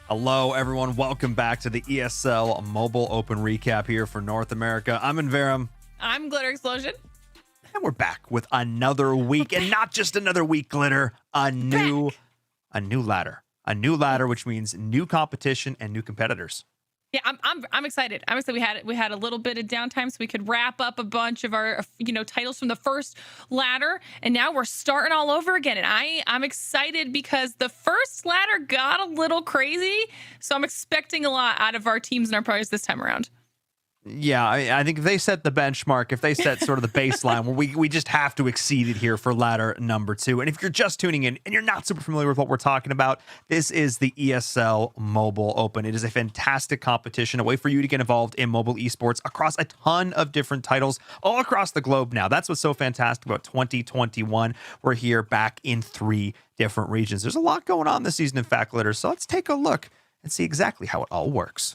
Hello, everyone. Welcome back to the ESL Mobile Open Recap here for North America. I'm Inverum. I'm Glitter Explosion. And we're back with another week. And not just another week, Glitter. A new ladder. A new ladder, which means new competition and new competitors. Yeah, I'm excited. I'm excited. We had a little bit of downtime so we could wrap up a bunch of our titles from the first ladder, and now we're starting all over again. And I'm excited because the first ladder got a little crazy, so I'm expecting a lot out of our teams and our players this time around. Yeah, I think if they set the benchmark, if they set sort of the baseline, we just have to exceed it here for ladder number 2. And if you're just tuning in and you're not super familiar with what we're talking about, this is the ESL Mobile Open. It is a fantastic competition, a way for you to get involved in mobile esports across a ton of different titles all across the globe now. That's what's so fantastic about 2021. We're here back in 3 different regions. There's a lot going on this season, in fact, Glitter. So let's take a look and see exactly how it all works.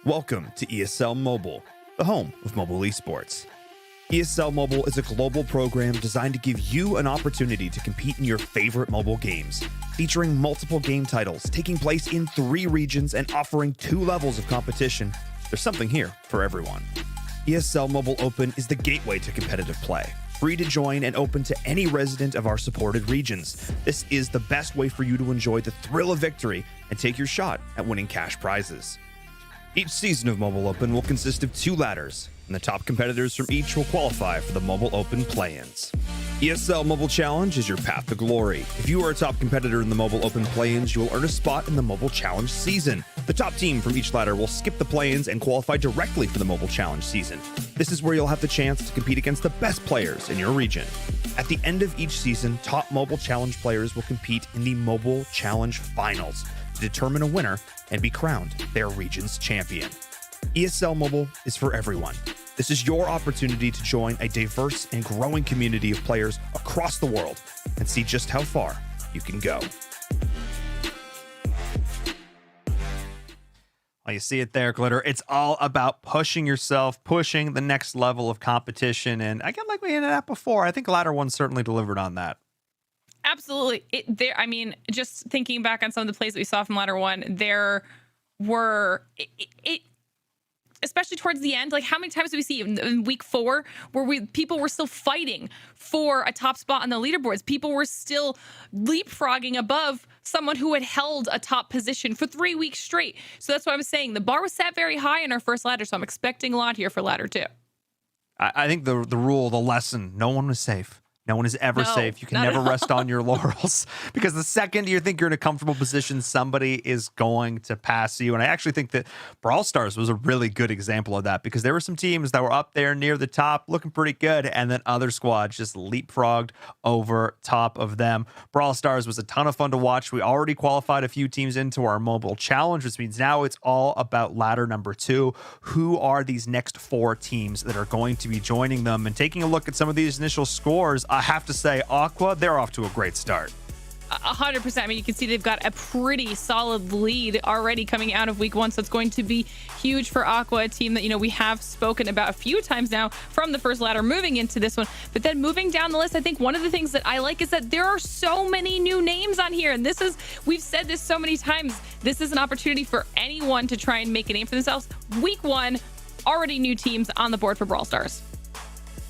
Welcome to ESL Mobile, the home of mobile esports. ESL Mobile is a global program designed to give you an opportunity to compete in your favorite mobile games, featuring multiple game titles taking place in 3 regions and offering 2 levels of competition. There's something here for everyone. ESL Mobile Open is the gateway to competitive play, free to join and open to any resident of our supported regions. This is the best way for you to enjoy the thrill of victory and take your shot at winning cash prizes. Each season of Mobile Open will consist of 2 ladders, and the top competitors from each will qualify for the Mobile Open play-ins. ESL Mobile Challenge is your path to glory. If you are a top competitor in the Mobile Open play-ins, you will earn a spot in the Mobile Challenge season. The top team from each ladder will skip the play-ins and qualify directly for the Mobile Challenge season. This is where you'll have the chance to compete against the best players in your region. At the end of each season, top Mobile Challenge players will compete in the Mobile Challenge Finals to determine a winner and be crowned their region's champion. ESL Mobile is for everyone. This is your opportunity to join a diverse and growing community of players across the world and see just how far you can go. Well, you see it there, Glitter. It's all about pushing yourself, pushing the next level of competition. And again, like we hinted at before, I think Ladder 1 certainly delivered on that. Absolutely. Just thinking back on some of the plays that we saw from ladder 1, there were especially towards the end, like how many times do we see in week 4 where people were still fighting for a top spot on the leaderboards? People were still leapfrogging above someone who had held a top position for 3 weeks straight. So that's what I'm saying. The bar was set very high in our first ladder, so I'm expecting a lot here for ladder 2. I think the rule, the lesson, no one was safe. No one is ever safe. You can never rest on your laurels, because the second you think you're in a comfortable position, somebody is going to pass you. And I actually think that Brawl Stars was a really good example of that, because there were some teams that were up there near the top looking pretty good, and then other squads just leapfrogged over top of them. Brawl Stars was a ton of fun to watch. We already qualified a few teams into our mobile challenge, which means now it's all about ladder number 2. Who are these next 4 teams that are going to be joining them? And taking a look at some of these initial scores, I have to say, Aqua, they're off to a great start. 100%. I mean, you can see they've got a pretty solid lead already coming out of week 1, so it's going to be huge for Aqua, a team that, we have spoken about a few times now from the first ladder moving into this one. But then moving down the list, I think one of the things that I like is that there are so many new names on here. And we've said this so many times, this is an opportunity for anyone to try and make a name for themselves. Week 1, already new teams on the board for Brawl Stars.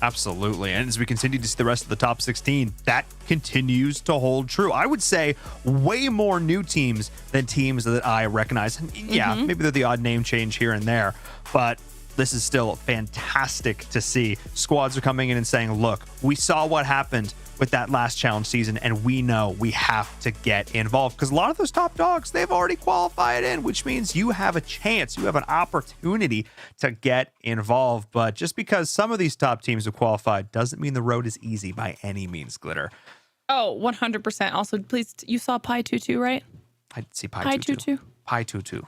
Absolutely. And as we continue to see the rest of the top 16, that continues to hold true. I would say way more new teams than teams that I recognize. And yeah, maybe they're the odd name change here and there, but this is still fantastic to see. Squads are coming in and saying, look, we saw what happened with that last challenge season, and we know we have to get involved, because a lot of those top dogs, they've already qualified in, which means you have a chance, you have an opportunity to get involved. But just because some of these top teams have qualified doesn't mean the road is easy by any means, Glitter. Oh, 100%. Also, please, you saw Pi 22, right? I see Pi 22. Pi 22.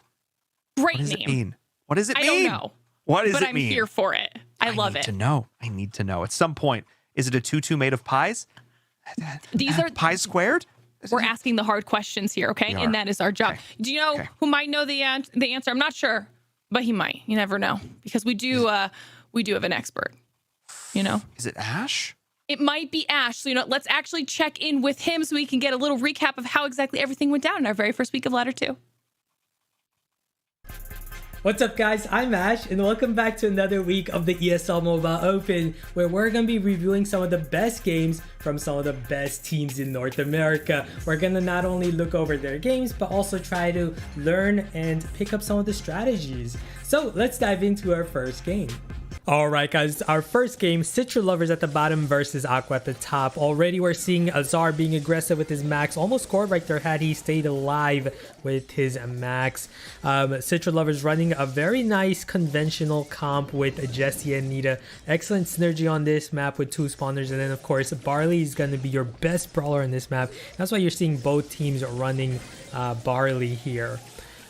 Great what does name. It mean? What does it mean? I don't know. What does but it I'm mean? here for it. I love it. I need to know. At some point, is it a tutu made of pies? These are pies squared? We're asking the hard questions here, okay? And that is our job. Okay. Do you know who might know the answer? I'm not sure, but he might. You never know, because we do have an expert. Is it Ash? it might be Ash. So, let's actually check in with him so we can get a little recap of how exactly everything went down in our very first week of Ladder 2. What's up, guys? I'm Ash, and welcome back to another week of the ESL Mobile Open, where we're going to be reviewing some of the best games from some of the best teams in North America. We're going to not only look over their games, but also try to learn and pick up some of the strategies. So let's dive into our first game. Alright guys, our first game, Citra Lovers at the bottom versus Aqua at the top. Already we're seeing Azar being aggressive with his max. Almost scored right there had he stayed alive with his max. Citra Lovers running a very nice conventional comp with Jessie and Nita. Excellent synergy on this map with two spawners. And then of course, Barley is going to be your best brawler in this map. That's why you're seeing both teams running Barley here.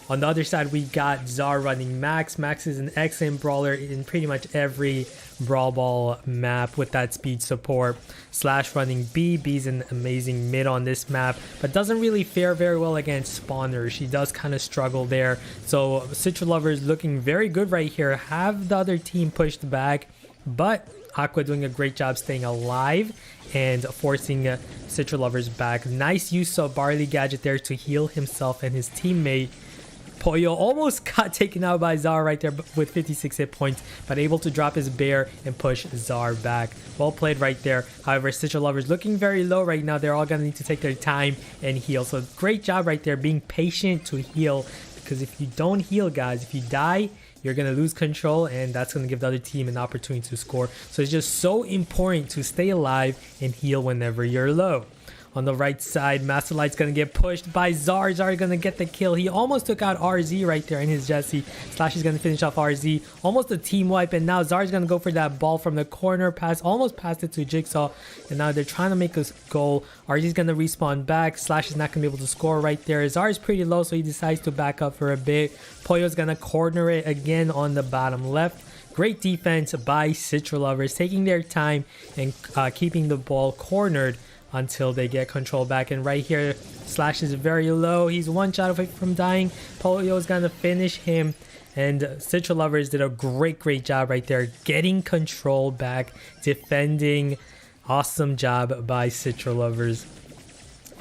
On the other side, we got Zar running Max. Max is an excellent brawler in pretty much every Brawl Ball map with that speed support. Slash running B. B's an amazing mid on this map, but doesn't really fare very well against spawners. She does kind of struggle there. So Citra Lovers looking very good right here. Have the other team pushed back, but Aqua doing a great job staying alive and forcing Citra Lovers back. Nice use of Barley Gadget there to heal himself and his teammate. Pollo almost got taken out by Zar right there with 56 hit points, but able to drop his bear and push Zar back. Well played right there. However, Citra Lovers looking very low right now. They're all going to need to take their time and heal. So great job right there, being patient to heal, because if you don't heal, guys, if you die, you're going to lose control, and that's going to give the other team an opportunity to score. So it's just so important to stay alive and heal whenever you're low. On the right side, Master Light's going to get pushed by Zar. Zar going to get the kill. He almost took out RZ right there in his Jessie. Slash is going to finish off RZ. Almost a team wipe, and now Zar's going to go for that ball from the corner pass. Almost passed it to Jigsaw, and now they're trying to make a goal. RZ's going to respawn back. Slash is not going to be able to score right there. Zar is pretty low, so he decides to back up for a bit. Pollo's going to corner it again on the bottom left. Great defense by Citra Lovers, taking their time and keeping the ball cornered until they get control back. And right here, Slash is very low. He's one shot away from dying. Polio is gonna finish him, and Citra Lovers did a great job right there, getting control back, defending. Awesome job by Citra Lovers.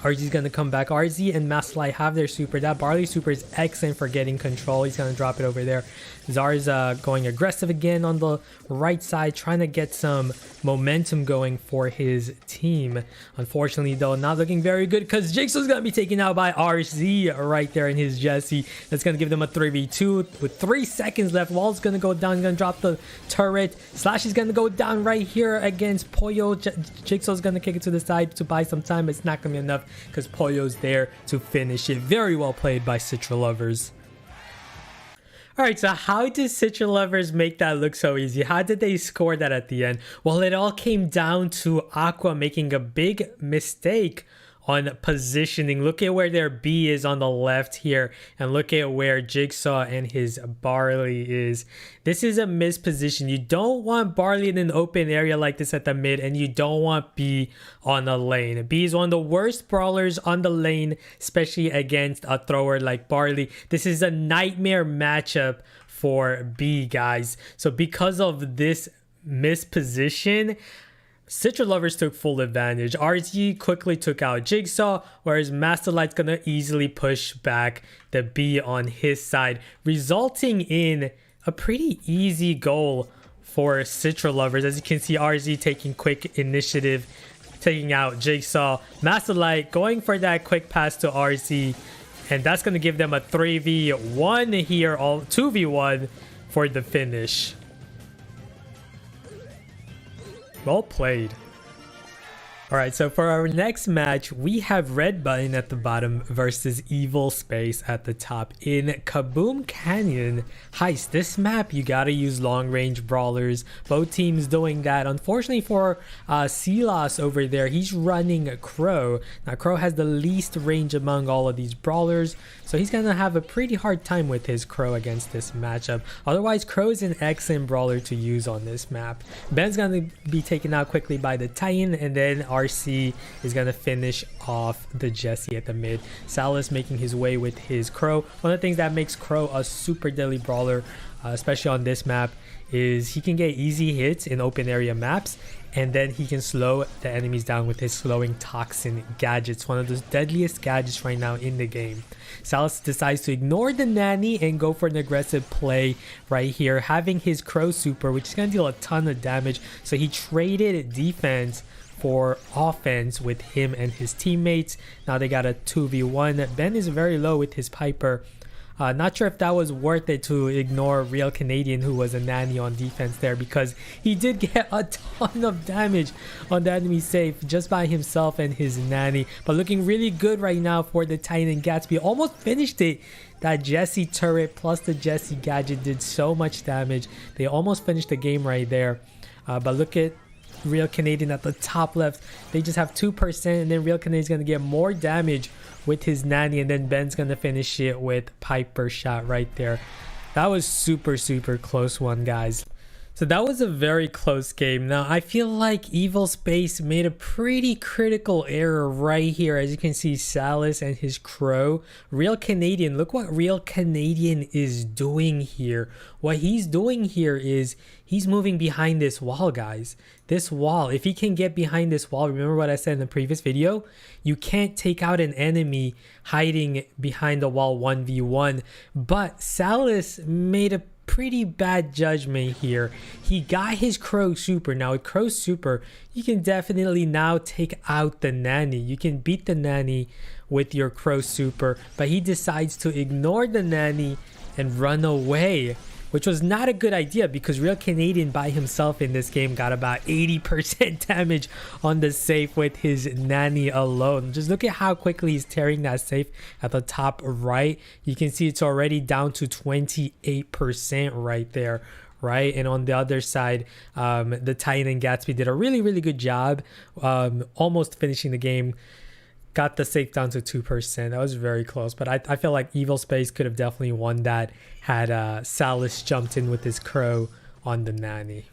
RZ's gonna come back. RZ and Master Light have their super. That Barley super is excellent for getting control. He's gonna drop it over there. Zar's going aggressive again on the right side, trying to get some momentum going for his team. Unfortunately, though, not looking very good, because Jigsaw's gonna be taken out by RZ right there in his Jessie. That's gonna give them a 3v2 with 3 seconds left. Wall's gonna go down. He's gonna drop the turret. Slash is gonna go down right here against Pollo. Jigsaw's gonna kick it to the side to buy some time. It's not gonna be enough, because Pollo's there to finish it. Very well played by Citra Lovers. Alright, so how did Citra Lovers make that look so easy? How did they score that at the end? Well, it all came down to Aqua making a big mistake on positioning. Look at where their B is on the left here, and look at where Jigsaw and his Barley is. This is a misposition. You don't want Barley in an open area like this at the mid, and you don't want B on the lane. B is one of the worst brawlers on the lane, especially against a thrower like Barley. This is a nightmare matchup for B, guys. So because of this misposition, Citra Lovers took full advantage. RZ quickly took out Jigsaw, whereas Master Light's gonna easily push back the B on his side, resulting in a pretty easy goal for Citra Lovers. As you can see, RZ taking quick initiative, taking out Jigsaw. Master Light going for that quick pass to RZ, and that's gonna give them a 3v1 here, all 2v1 for the finish. Well played. Alright, so for our next match, we have Red Button at the bottom versus Evil Space at the top. In Kaboom Canyon Heist, this map, you gotta use long-range brawlers. Both teams doing that. Unfortunately for Silas over there, he's running Crow. Now, Crow has the least range among all of these brawlers, so he's gonna have a pretty hard time with his Crow against this matchup. Otherwise, Crow is an excellent brawler to use on this map. Ben's gonna be taken out quickly by the Titan, and then RC is gonna finish off the Jessie at the mid. Salas making his way with his Crow. One of the things that makes Crow a super deadly brawler, especially on this map, is he can get easy hits in open area maps, and then he can slow the enemies down with his slowing toxin gadget. It's one of the deadliest gadgets right now in the game. Salas decides to ignore the nanny and go for an aggressive play right here, having his crow super, which is going to deal a ton of damage. So he traded defense for offense with him and his teammates. Now they got a 2v1. Ben is very low with his Piper. Not sure if that was worth it to ignore Real Canadian, who was a nanny on defense there, because he did get a ton of damage on the enemy safe just by himself and his nanny. But looking really good right now for the Titan Gatsby. Almost finished it. That Jesse turret plus the Jesse gadget did so much damage. They almost finished the game right there. But look at Real Canadian at the top left. They just have 2%, and then Real Canadian is going to get more damage with his nanny, and then Ben's going to finish it with Piper shot right there. That was super close one, guys. So that was a very close game. Now I feel like Evil Space made a pretty critical error right here. As you can see, Salas and his crow. Real Canadian, look what Real Canadian is doing here. What he's doing here is he's moving behind this wall, guys. This wall, if he can get behind this wall, remember what I said in the previous video? You can't take out an enemy hiding behind the wall 1v1. But Salas made a pretty bad judgment here. He got his crow super. Now with crow super, you can definitely now take out the nanny. You can beat the nanny with your crow super, but he decides to ignore the nanny and run away, which was not a good idea because Real Canadian by himself in this game got about 80% damage on the safe with his nanny alone. Just look at how quickly he's tearing that safe at the top right. You can see it's already down to 28% right there. Right, and on the other side, the Titan Gatsby did a really good job, almost finishing the game. Got the safe down to 2%. That was very close, but I feel like Evil Space could have definitely won that had Salas jumped in with his crow on the nanny.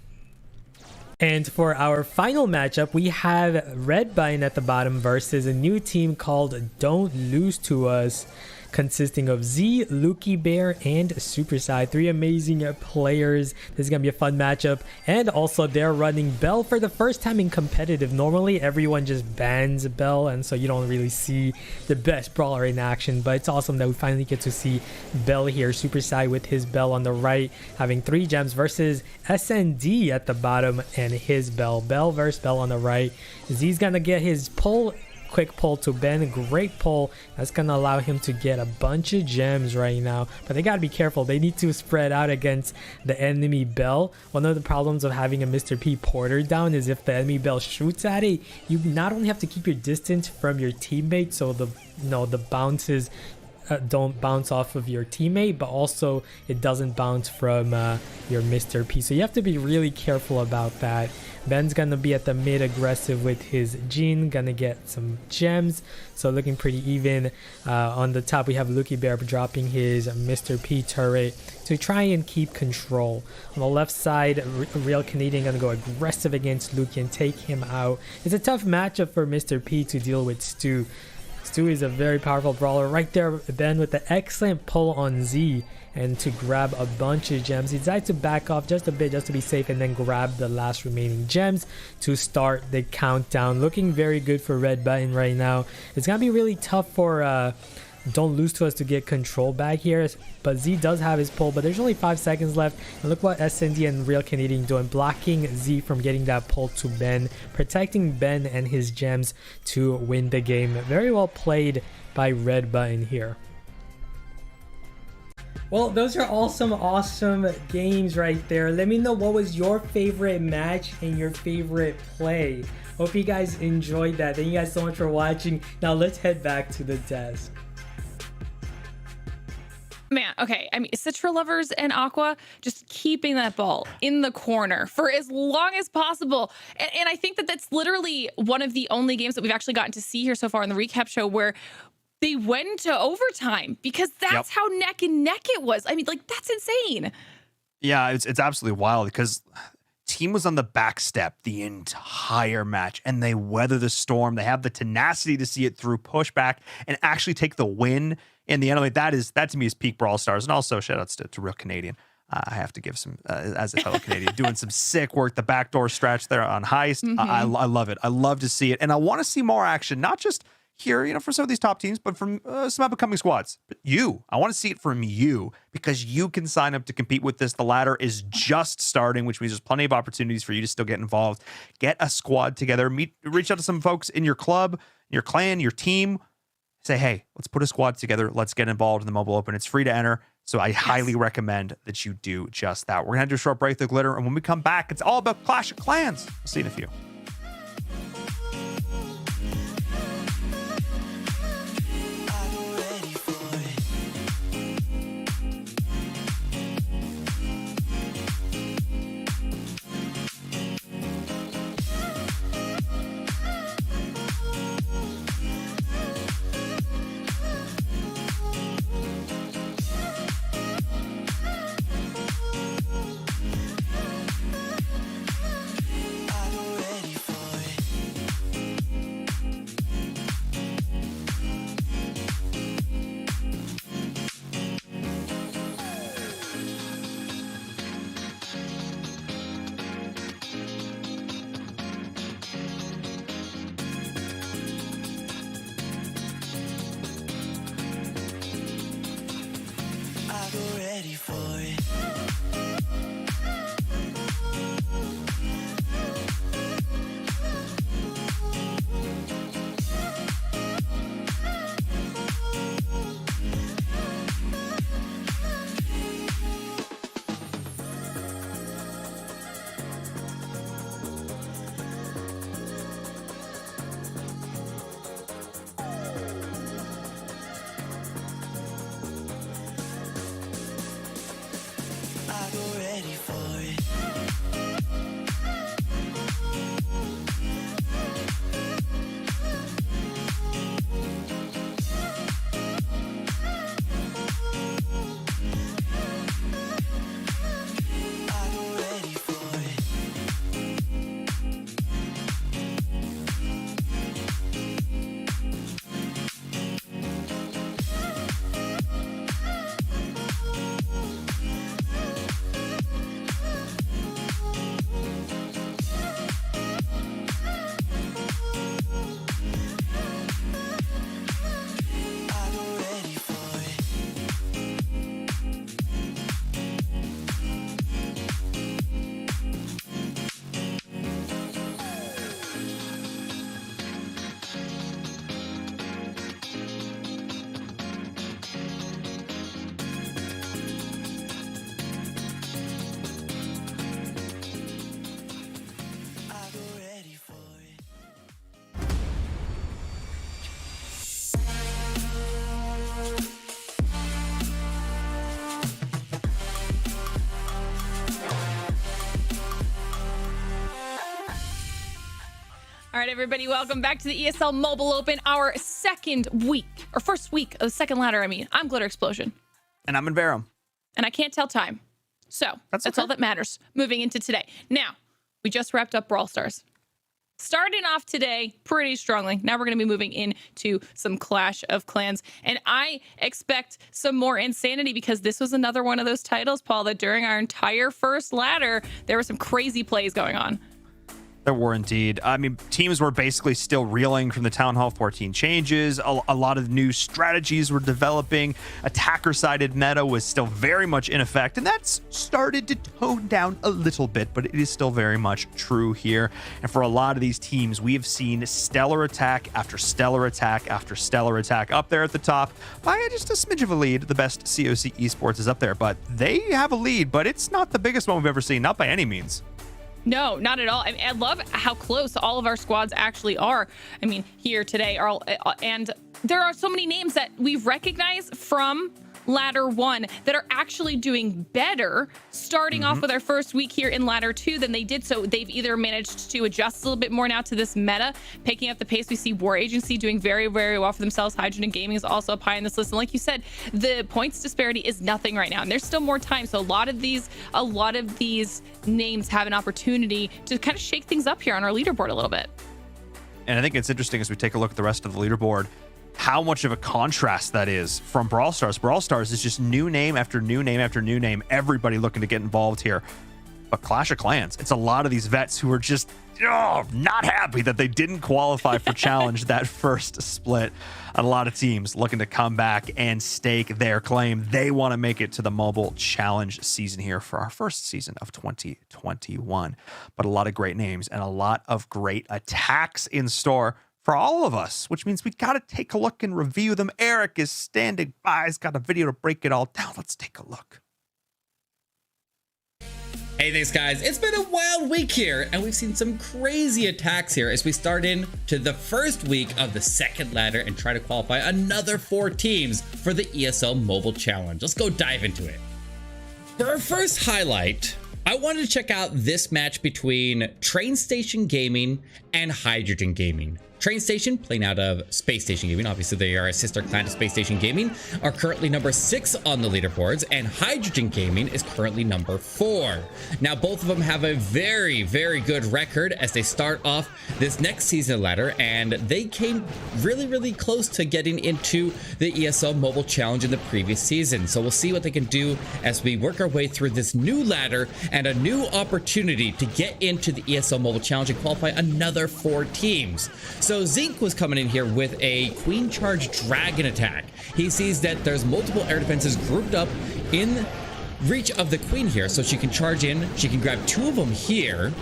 And for our final matchup, we have Red Button at the bottom versus a new team called Don't Lose to Us, consisting of Z, Lukey Bear, and Superside. 3 amazing players. This is going to be a fun matchup. And also, they're running Bell for the first time in competitive. Normally, everyone just bans Bell, and so you don't really see the best brawler in action. But it's awesome that we finally get to see Bell here. Superside with his Bell on the right, having 3 gems versus SND at the bottom and his Bell. Bell versus Bell on the right. Z's going to get his pull. Quick pull to Ben, great pull. That's gonna allow him to get a bunch of gems right now, but they gotta be careful. They need to spread out against the enemy Bell. One of the problems of having a Mr. P porter down is if the enemy Bell shoots at it, you not only have to keep your distance from your teammate, so the bounces don't bounce off of your teammate, but also it doesn't bounce from your Mr. P, so you have to be really careful about that. Ben's gonna be at the mid aggressive with his Jean, gonna get some gems, so looking pretty even. On the top we have Lukey Bear dropping his Mr. P turret to try and keep control. On the left side, Real Canadian gonna go aggressive against Lukey and take him out. It's a tough matchup for Mr. P to deal with Stu. Stu is a very powerful brawler. Right there, Ben with the excellent pull on Z and to grab a bunch of gems. He decided to back off just a bit just to be safe and then grab the last remaining gems to start the countdown. Looking very good for Red Button right now. It's going to be really tough for Don't Lose to Us to get control back here, but Z does have his pull, but there's only 5 seconds left. And look what SND and Real Canadian doing, blocking Z from getting that pull to Ben, protecting Ben and his gems to win the game. Very well played by Red Button here. Well, those are all some awesome games right there. Let me know what was your favorite match and your favorite play. Hope you guys enjoyed that. Thank you guys so much for watching. Now let's head back to the desk. Man, okay. I mean, Citra lovers and Aqua just keeping that ball in the corner for as long as possible. And I think that that's literally one of the only games that we've actually gotten to see here so far in the recap show where they went to overtime, because that's how neck and neck it was. I mean, like, that's insane. Yeah, it's absolutely wild because team was on the back step the entire match and they weather the storm. They have the tenacity to see it through, push back, and actually take the win in the end. Like, that to me is peak Brawl Stars. And also shout outs to Real Canadian. I have to give some, as a fellow Canadian, doing some sick work. The backdoor stretch there on Heist. I love it. I love to see it. And I want to see more action, not just here, for some of these top teams, but from some up-and-coming squads. But I want to see it from you, because you can sign up to compete with this. The ladder is just starting, which means there's plenty of opportunities for you to still get involved. Get a squad together. Reach out to some folks in your club, your clan, your team. Say, hey, let's put a squad together. Let's get involved in the Mobile Open. It's free to enter, so I highly recommend that you do just that. We're going to do a short break, the glitter, and when we come back, it's all about Clash of Clans. We'll see you in a few. All right, everybody, welcome back to the ESL Mobile Open, our first week of the second ladder. I'm Glitter Explosion. And I'm in Verum. And I can't tell time. So that's all that matters moving into today. Now, we just wrapped up Brawl Stars. Starting off today pretty strongly. Now we're going to be moving into some Clash of Clans. And I expect some more insanity, because this was another one of those titles, Paul, that during our entire first ladder, there were some crazy plays going on. There were indeed. Teams were basically still reeling from the Town Hall 14 changes. A lot of new strategies were developing. Attacker-sided meta was still very much in effect, and that's started to tone down a little bit, but it is still very much true here. And for a lot of these teams, we have seen stellar attack after stellar attack after stellar attack up there at the top. By just a smidge of a lead, the best COC esports is up there, but they have a lead, but it's not the biggest one we've ever seen, not by any means. No, not at all. I love how close all of our squads actually are. Here today, and there are so many names that we recognize from Ladder 1 that are actually doing better starting off with our first week here in Ladder 2 than they did. So they've either managed to adjust a little bit more now to this meta, picking up the pace. We see War Agency doing very, very well for themselves. Hydrogen Gaming is also up high on this list. And like you said, the points disparity is nothing right now, and there's still more time. So a lot of these names have an opportunity to kind of shake things up here on our leaderboard a little bit. And I think it's interesting as we take a look at the rest of the leaderboard. how much of a contrast that is from Brawl Stars. Brawl Stars is just new name after new name after new name. Everybody looking to get involved here. But Clash of Clans, it's a lot of these vets who are just not happy that they didn't qualify for challenge that first split. And a lot of teams looking to come back and stake their claim. They want to make it to the mobile challenge season here for our first season of 2021. But a lot of great names and a lot of great attacks in store for all of us, which means we got to take a look and review them. Eric is standing by. He's got a video to break it all down. Let's take a look. Hey, thanks guys. It's been a wild week here, and we've seen some crazy attacks here as we start into the first week of the second ladder and try to qualify another 4 teams for the ESL Mobile Challenge. Let's go dive into it. For our first highlight, I wanted to check out this match between Train Station Gaming and Hydrogen Gaming. Train Station, playing out of Space Station Gaming, obviously they are a sister clan to Space Station Gaming, are currently number 6 on the leaderboards, and Hydrogen Gaming is currently number 4. Now both of them have a very, very good record as they start off this next season ladder, and they came really, really close to getting into the ESL Mobile Challenge in the previous season. So we'll see what they can do as we work our way through this new ladder and a new opportunity to get into the ESL Mobile Challenge and qualify another 4 teams. So Zinc was coming in here with a Queen Charge Dragon attack. He sees that there's multiple air defenses grouped up in reach of the Queen here, so she can charge in. She can grab 2 of them here,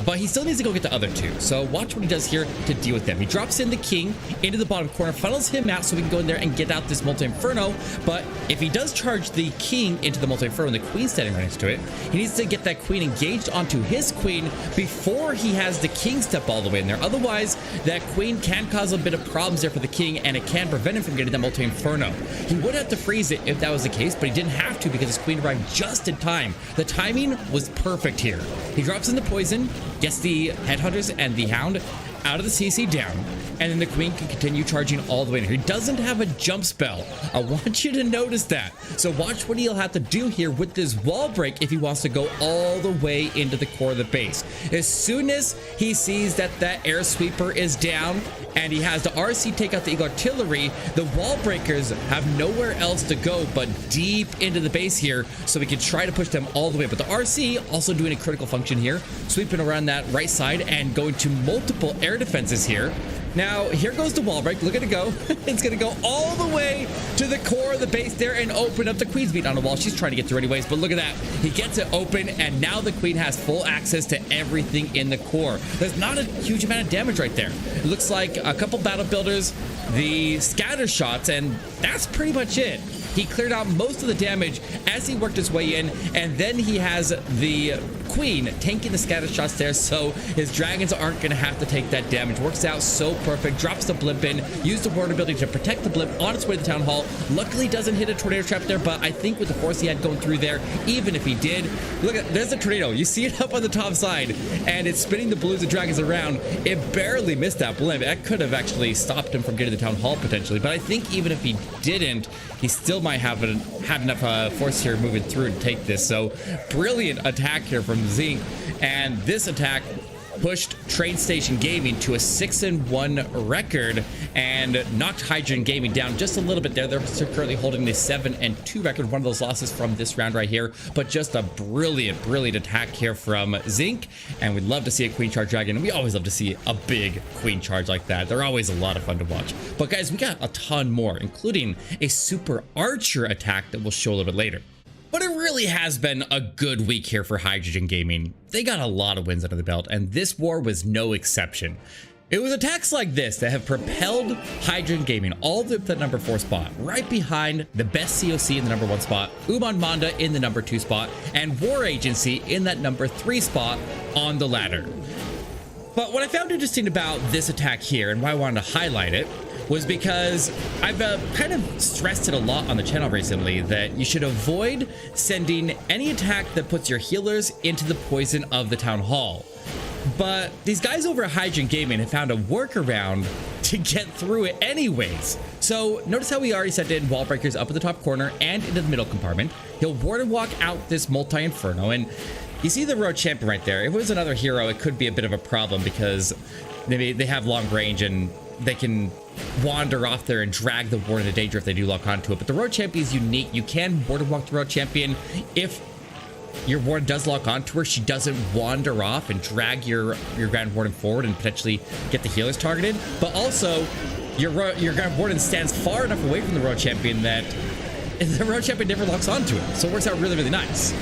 but he still needs to go get the other 2. So watch what he does here to deal with them. He drops in the King into the bottom corner, funnels him out so we can go in there and get out this Multi-Inferno. But if he does charge the King into the Multi-Inferno and the Queen standing right next to it, he needs to get that Queen engaged onto his Queen before he has the King step all the way in there. Otherwise, that Queen can cause a bit of problems there for the King, and it can prevent him from getting that Multi-Inferno. He would have to freeze it if that was the case, but he didn't have to because his Queen arrived just in time. The timing was perfect here. He drops in the poison, gets the Headhunters and the Hound out of the CC down, and then the Queen can continue charging all the way in. He doesn't have a jump spell. I want you to notice that. So watch what he'll have to do here with this wall break if he wants to go all the way into the core of the base. As soon as he sees that that air sweeper is down and he has the RC take out the Eagle Artillery, the wall breakers have nowhere else to go but deep into the base here, so we can try to push them all the way. But the RC also doing a critical function here, sweeping around that right side and going to multiple air defenses here. Now, here goes the wall break. Look at it go. It's going to go all the way to the core of the base there and open up the Queen's beat on the wall. She's trying to get through anyways, but look at that. He gets it open, and now the Queen has full access to everything in the core. There's not a huge amount of damage right there. It looks like a couple battle builders, the scatter shots, and that's pretty much it. He cleared out most of the damage as he worked his way in, and then he has the Queen tanking the scatter shots there, so his dragons aren't going to have to take that damage. Works out so perfect. Drops the blimp in, used the ward ability to protect the blimp on its way to the town hall. Luckily doesn't hit a tornado trap there, but I think with the force he had going through there, even if he did, look at, there's a tornado. You see it up on the top side, and it's spinning the balloons and dragons around. It barely missed that blimp. That could have actually stopped him from getting the town hall potentially, but I think even if he didn't, he still might have had enough force here moving through to take this. So brilliant attack here from Zinc, and this attack pushed Train Station Gaming to a 6-1 record and knocked Hydrogen Gaming down just a little bit there. They're currently holding the 7-2 record, one of those losses from this round right here, but just a brilliant, brilliant attack here from Zinc, and we'd love to see a Queen Charge Dragon, and we always love to see a big Queen Charge like that. They're always a lot of fun to watch. But guys, we got a ton more, including a Super Archer attack that we'll show a little bit later. But it really has been a good week here for Hydrogen Gaming. They got a lot of wins under the belt, and this war was no exception. It was attacks like this that have propelled Hydrogen Gaming all the way up to the number 4 spot, right behind the best COC in the number 1 spot, Uman Manda in the number 2 spot, and War Agency in that number 3 spot on the ladder. But what I found interesting about this attack here, and why I wanted to highlight it, was because I've kind of stressed it a lot on the channel recently that you should avoid sending any attack that puts your healers into the poison of the town hall. But these guys over at Hydrogen Gaming have found a workaround to get through it anyways. So notice how we already sent in wall breakers up at the top corner and into the middle compartment. He'll ward and walk out this multi-inferno, and you see the road champion right there. If it was another hero, it could be a bit of a problem because maybe they have long range and they can wander off there and drag the ward into danger if they do lock onto it. But the Royal Champion is unique. You can warden walk the Royal Champion. If your ward does lock onto her, she doesn't wander off and drag your Grand Warden forward and potentially get the healers targeted. But also, your Grand Warden stands far enough away from the Royal Champion that the Royal Champion never locks onto him. So it works out really, really nice.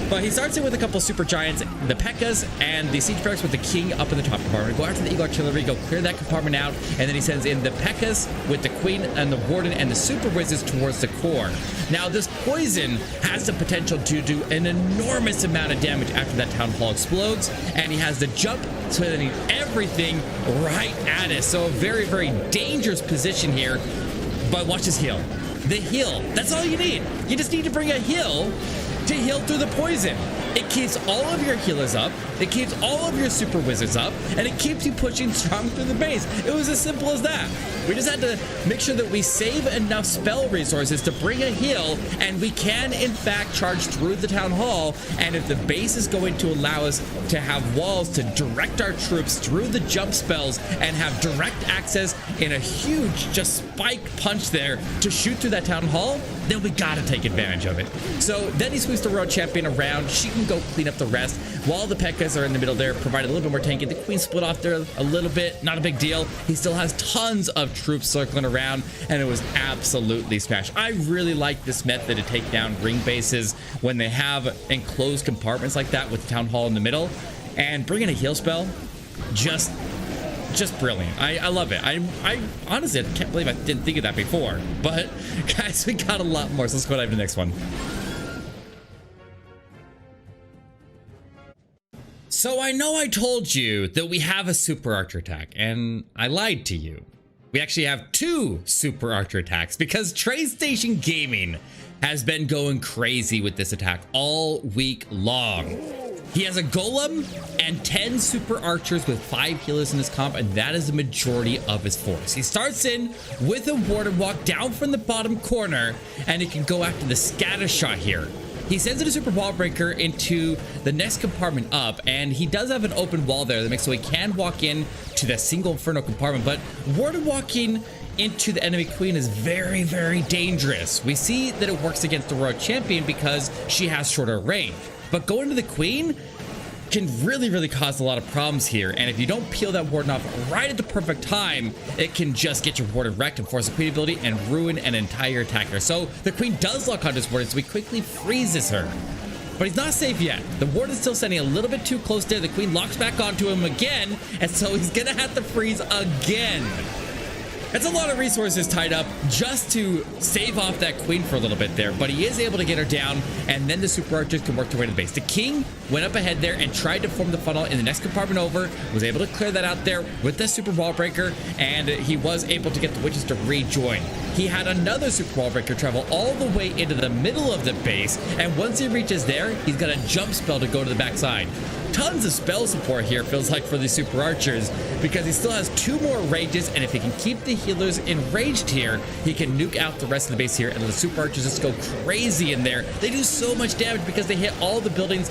But he starts in with a couple super giants, the P.E.K.K.A.s and the siege barracks with the king up in the top compartment. Go after the eagle artillery, go clear that compartment out, and then he sends in the P.E.K.K.A.s with the queen and the warden and the super wizards towards the core. Now this poison has the potential to do an enormous amount of damage after that town hall explodes, and he has the jump so that everything right at it. So a very, very dangerous position here. But watch his heal. The heal, that's all you need. You just need to bring a heal to heal through the poison. It keeps all of your healers up, it keeps all of your super wizards up, and it keeps you pushing strong through the base. It was as simple as that. We just had to make sure that we save enough spell resources to bring a heal, and we can in fact charge through the town hall. And if the base is going to allow us to have walls to direct our troops through the jump spells and have direct access in a huge just spike punch there to shoot through that town hall, then we gotta take advantage of it. So then he sweeps the Royal Champion around. She can go clean up the rest while the P.E.K.K.A.s are in the middle there, provide a little bit more tanking. The queen split off there a little bit, not a big deal. He still has tons of troops circling around, and it was absolutely smashed. I really like this method to take down ring bases when they have enclosed compartments like that with the town hall in the middle, and bringing a heal spell, just brilliant. I love it. I honestly, I can't believe I didn't think of that before. But guys, we got a lot more, so let's go dive to the next one. So I know I told you that we have a super archer attack, and I lied to you. We actually have two super archer attacks because TradeStation Gaming has been going crazy with this attack all week long. He has a golem and 10 super archers with 5 healers in his comp, and that is the majority of his force. He starts in with a warden walk down from the bottom corner, and he can go after the scatter shot here. He sends in a super wall breaker into the next compartment up, and he does have an open wall there that makes so he can walk in to the single inferno compartment. But warden walking into the enemy queen is very, very dangerous. We see that it works against the Royal Champion because she has shorter range, but going to the queen can really, really cause a lot of problems here. And if you don't peel that warden off right at the perfect time, it can just get your warden wrecked and force a queen ability and ruin an entire attacker. So the queen does lock onto his warden, so he quickly freezes her. But he's not safe yet. The warden's still standing a little bit too close there. The queen locks back onto him again, and so he's gonna have to freeze again. That's a lot of resources tied up just to save off that queen for a little bit there, but he is able to get her down, and then the super archers can work their way to the base. The king went up ahead there and tried to form the funnel in the next compartment over, was able to clear that out there with the super wall breaker, and he was able to get the witches to rejoin. He had another super wall breaker travel all the way into the middle of the base, and once he reaches there, he's got a jump spell to go to the backside. Tons of spell support here, feels like, for the super archers, because he still has 2 more rages, and if he can keep the healers enraged here, he can nuke out the rest of the base here, and the super archers just go crazy in there. They do so much damage because they hit all the buildings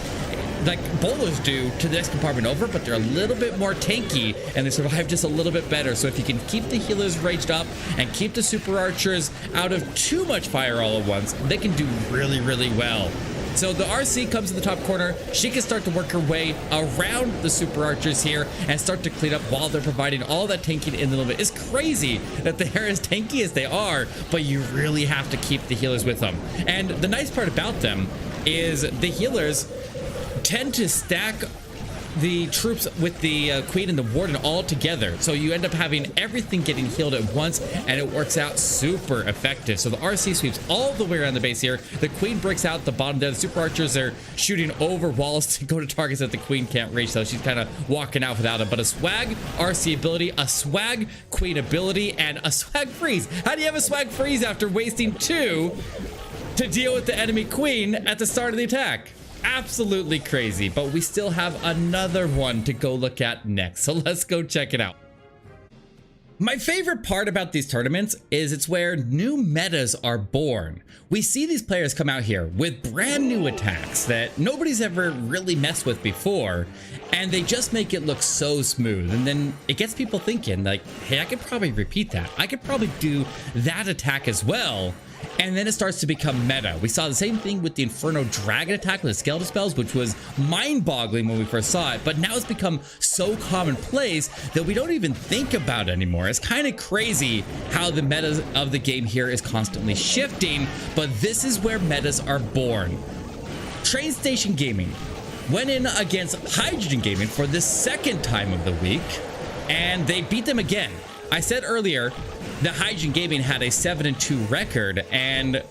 like bowlers do to the next compartment over, but they're a little bit more tanky and they survive just a little bit better. So if you can keep the healers raged up and keep the super archers out of too much fire all at once, they can do really, really well. So the RC comes in the top corner. She can start to work her way around the super archers here and start to clean up while they're providing all that tanking in a little bit. It's crazy that they're as tanky as they are, but you really have to keep the healers with them. And the nice part about them is the healers tend to stack the troops with the queen and the warden all together, so you end up having everything getting healed at once, and it works out super effective. So the RC sweeps all the way around the base here. The queen breaks out the bottom there. The super archers are shooting over walls to go to targets that the queen can't reach, so she's kind of walking out without it. But a swag RC ability, a swag queen ability, and a swag freeze. How do you have a swag freeze after wasting 2 to deal with the enemy queen at the start of the attack? Absolutely crazy, but we still have another one to go look at next, so let's go check it out. My favorite part about these tournaments is it's where new metas are born. We see these players come out here with brand new attacks that nobody's ever really messed with before, and they just make it look so smooth. And then it gets people thinking like, hey, I could probably repeat that. I could probably do that attack as well. And then it starts to become meta. We saw the same thing with the Inferno Dragon attack with the skeleton spells, which was mind-boggling when we first saw it, but now it's become so commonplace that we don't even think about it anymore. It's kind of crazy how the meta of the game here is constantly shifting, but this is where metas are born. Train Station Gaming went in against Hydrogen Gaming for the second time of the week, and they beat them again. I said earlier that Hydrogen Gaming had a 7-2 record, and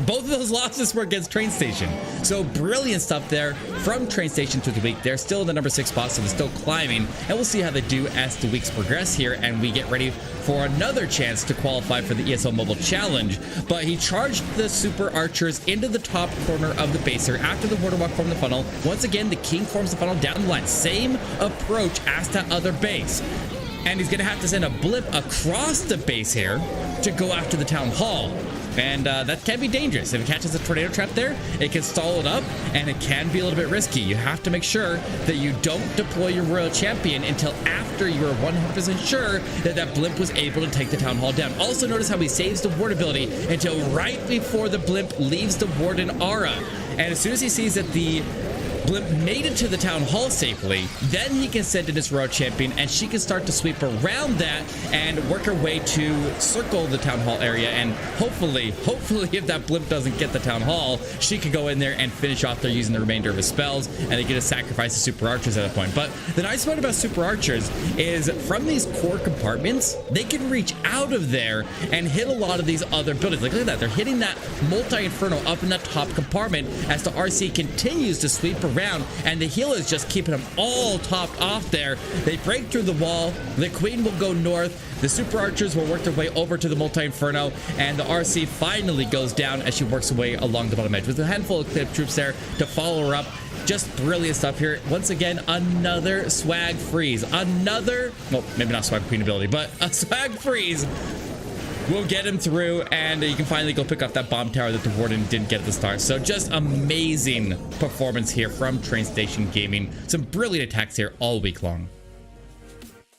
both of those losses were against Train Station. So brilliant stuff there from Train Station through the week. They're still in the number 6 spot, so they're still climbing, and we'll see how they do as the weeks progress here and we get ready for another chance to qualify for the ESL Mobile Challenge. But he charged the Super Archers into the top corner of the baser after the Warder Walk formed the funnel. Once again, the King forms the funnel down the line. Same approach as that other base. And he's going to have to send a blip across the base here to go after the Town Hall. And that can be dangerous. If it catches a tornado trap there, it can stall it up, and it can be a little bit risky. You have to make sure that you don't deploy your Royal Champion until after you are 100% sure that that blimp was able to take the Town Hall down. Also notice how he saves the ward ability until right before the blimp leaves the Warden aura. And as soon as he sees that the blimp made it to the Town Hall safely, then he can send in his Royal Champion and she can start to sweep around that and work her way to circle the Town Hall area, and hopefully if that blimp doesn't get the Town Hall, she can go in there and finish off there using the remainder of his spells, and they get to sacrifice the Super Archers at that point. But the nice part about Super Archers is from these core compartments, they can reach out of there and hit a lot of these other buildings. Like, look at that, they're hitting that multi-inferno up in that top compartment as the RC continues to sweep around, and the healers just keeping them all topped off there. They break through the wall, the Queen will go north, the Super Archers will work their way over to the multi-inferno, and the RC finally goes down as she works her way along the bottom edge with a handful of clip troops there to follow her up. Just brilliant stuff here. Once again, another swag freeze. Another, well, maybe not swag queen ability, but a swag freeze will get him through, and you can finally go pick up that bomb tower that the Warden didn't get at the start. So just amazing performance here from Train Station Gaming. Some brilliant attacks here all week long.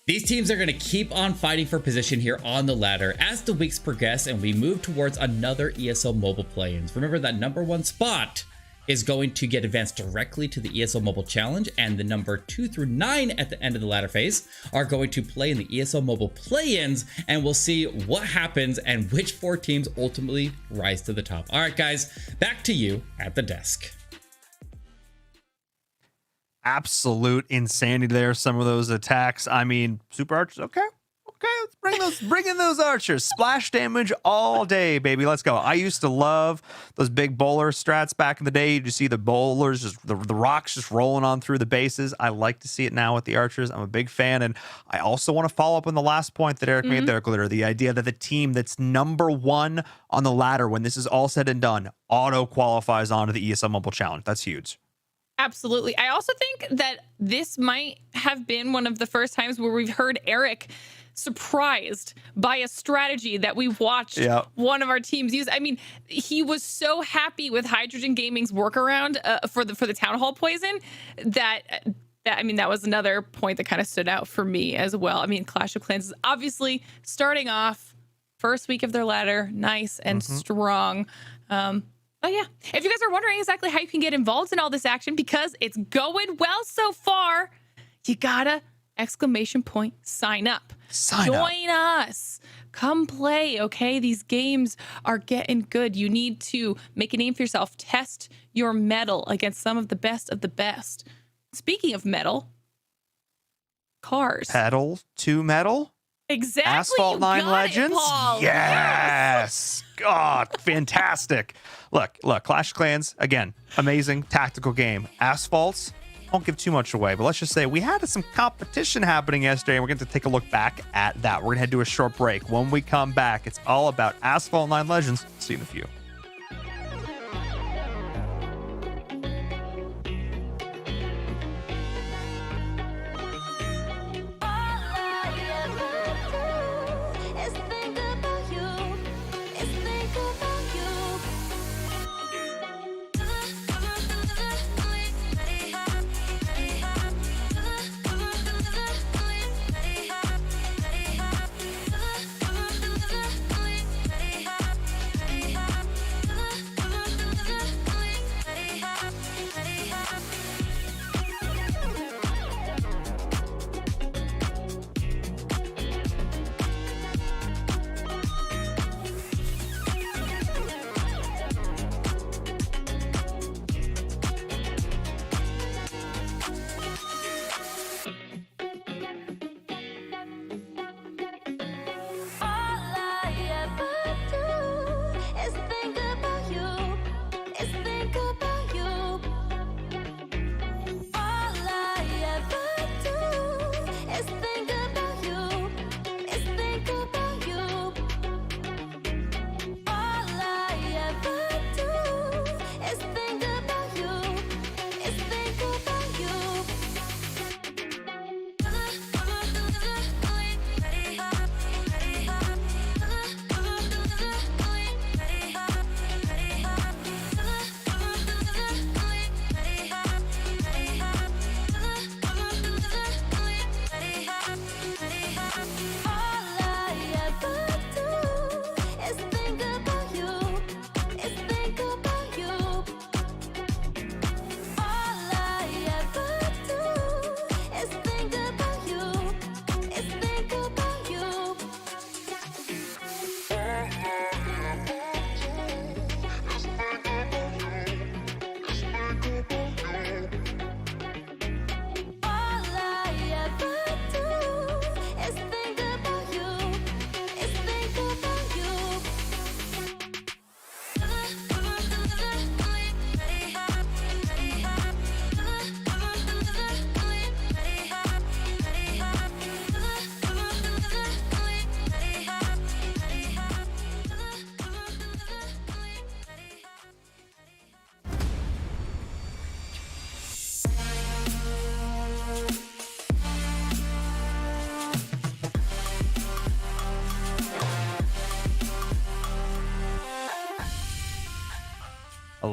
These teams are going to keep on fighting for position here on the ladder as the weeks progress and we move towards another ESL Mobile play-ins. Remember that number 1 spot is going to get advanced directly to the ESL Mobile Challenge, and the number 2 through 9 at the end of the ladder phase are going to play in the ESL Mobile play-ins, and we'll see what happens and which 4 teams ultimately rise to the top. All right, guys, back to you at the desk. Absolute insanity there. Some of those attacks. I mean, Super Archers. Okay, let's bring in those archers. Splash damage all day, baby. Let's go. I used to love those big bowler strats back in the day. You see the bowlers, just the rocks just rolling on through the bases. I like to see it now with the archers. I'm a big fan, and I also want to follow up on the last point that Eric made there, Glitter. The idea that the team that's number 1 on the ladder, when this is all said and done, auto qualifies onto the ESL Mobile Challenge. That's huge. Absolutely. I also think that this might have been one of the first times where we've heard Eric surprised by a strategy that we watched one of our teams use. I mean, he was so happy with Hydrogen Gaming's workaround for the Town Hall poison that was another point that kind of stood out for me as well. I mean, Clash of Clans is obviously starting off first week of their ladder, nice and strong. Oh yeah, if you guys are wondering exactly how you can get involved in all this action because it's going well so far, you gotta ! Sign up. Join us. Come play, okay? These games are getting good. You need to make a name for yourself. Test your mettle against some of the best of the best. Speaking of metal, cars. Pedal to metal? Exactly. Asphalt 9 Legends? Yes. God, fantastic. Look, Clash of Clans, again, amazing tactical game. Asphalt, won't give too much away, but let's just say we had some competition happening yesterday, and we're going to take a look back at that. We're going to head to a short break. When we come back, it's all about Asphalt 9 Legends. See you in a few.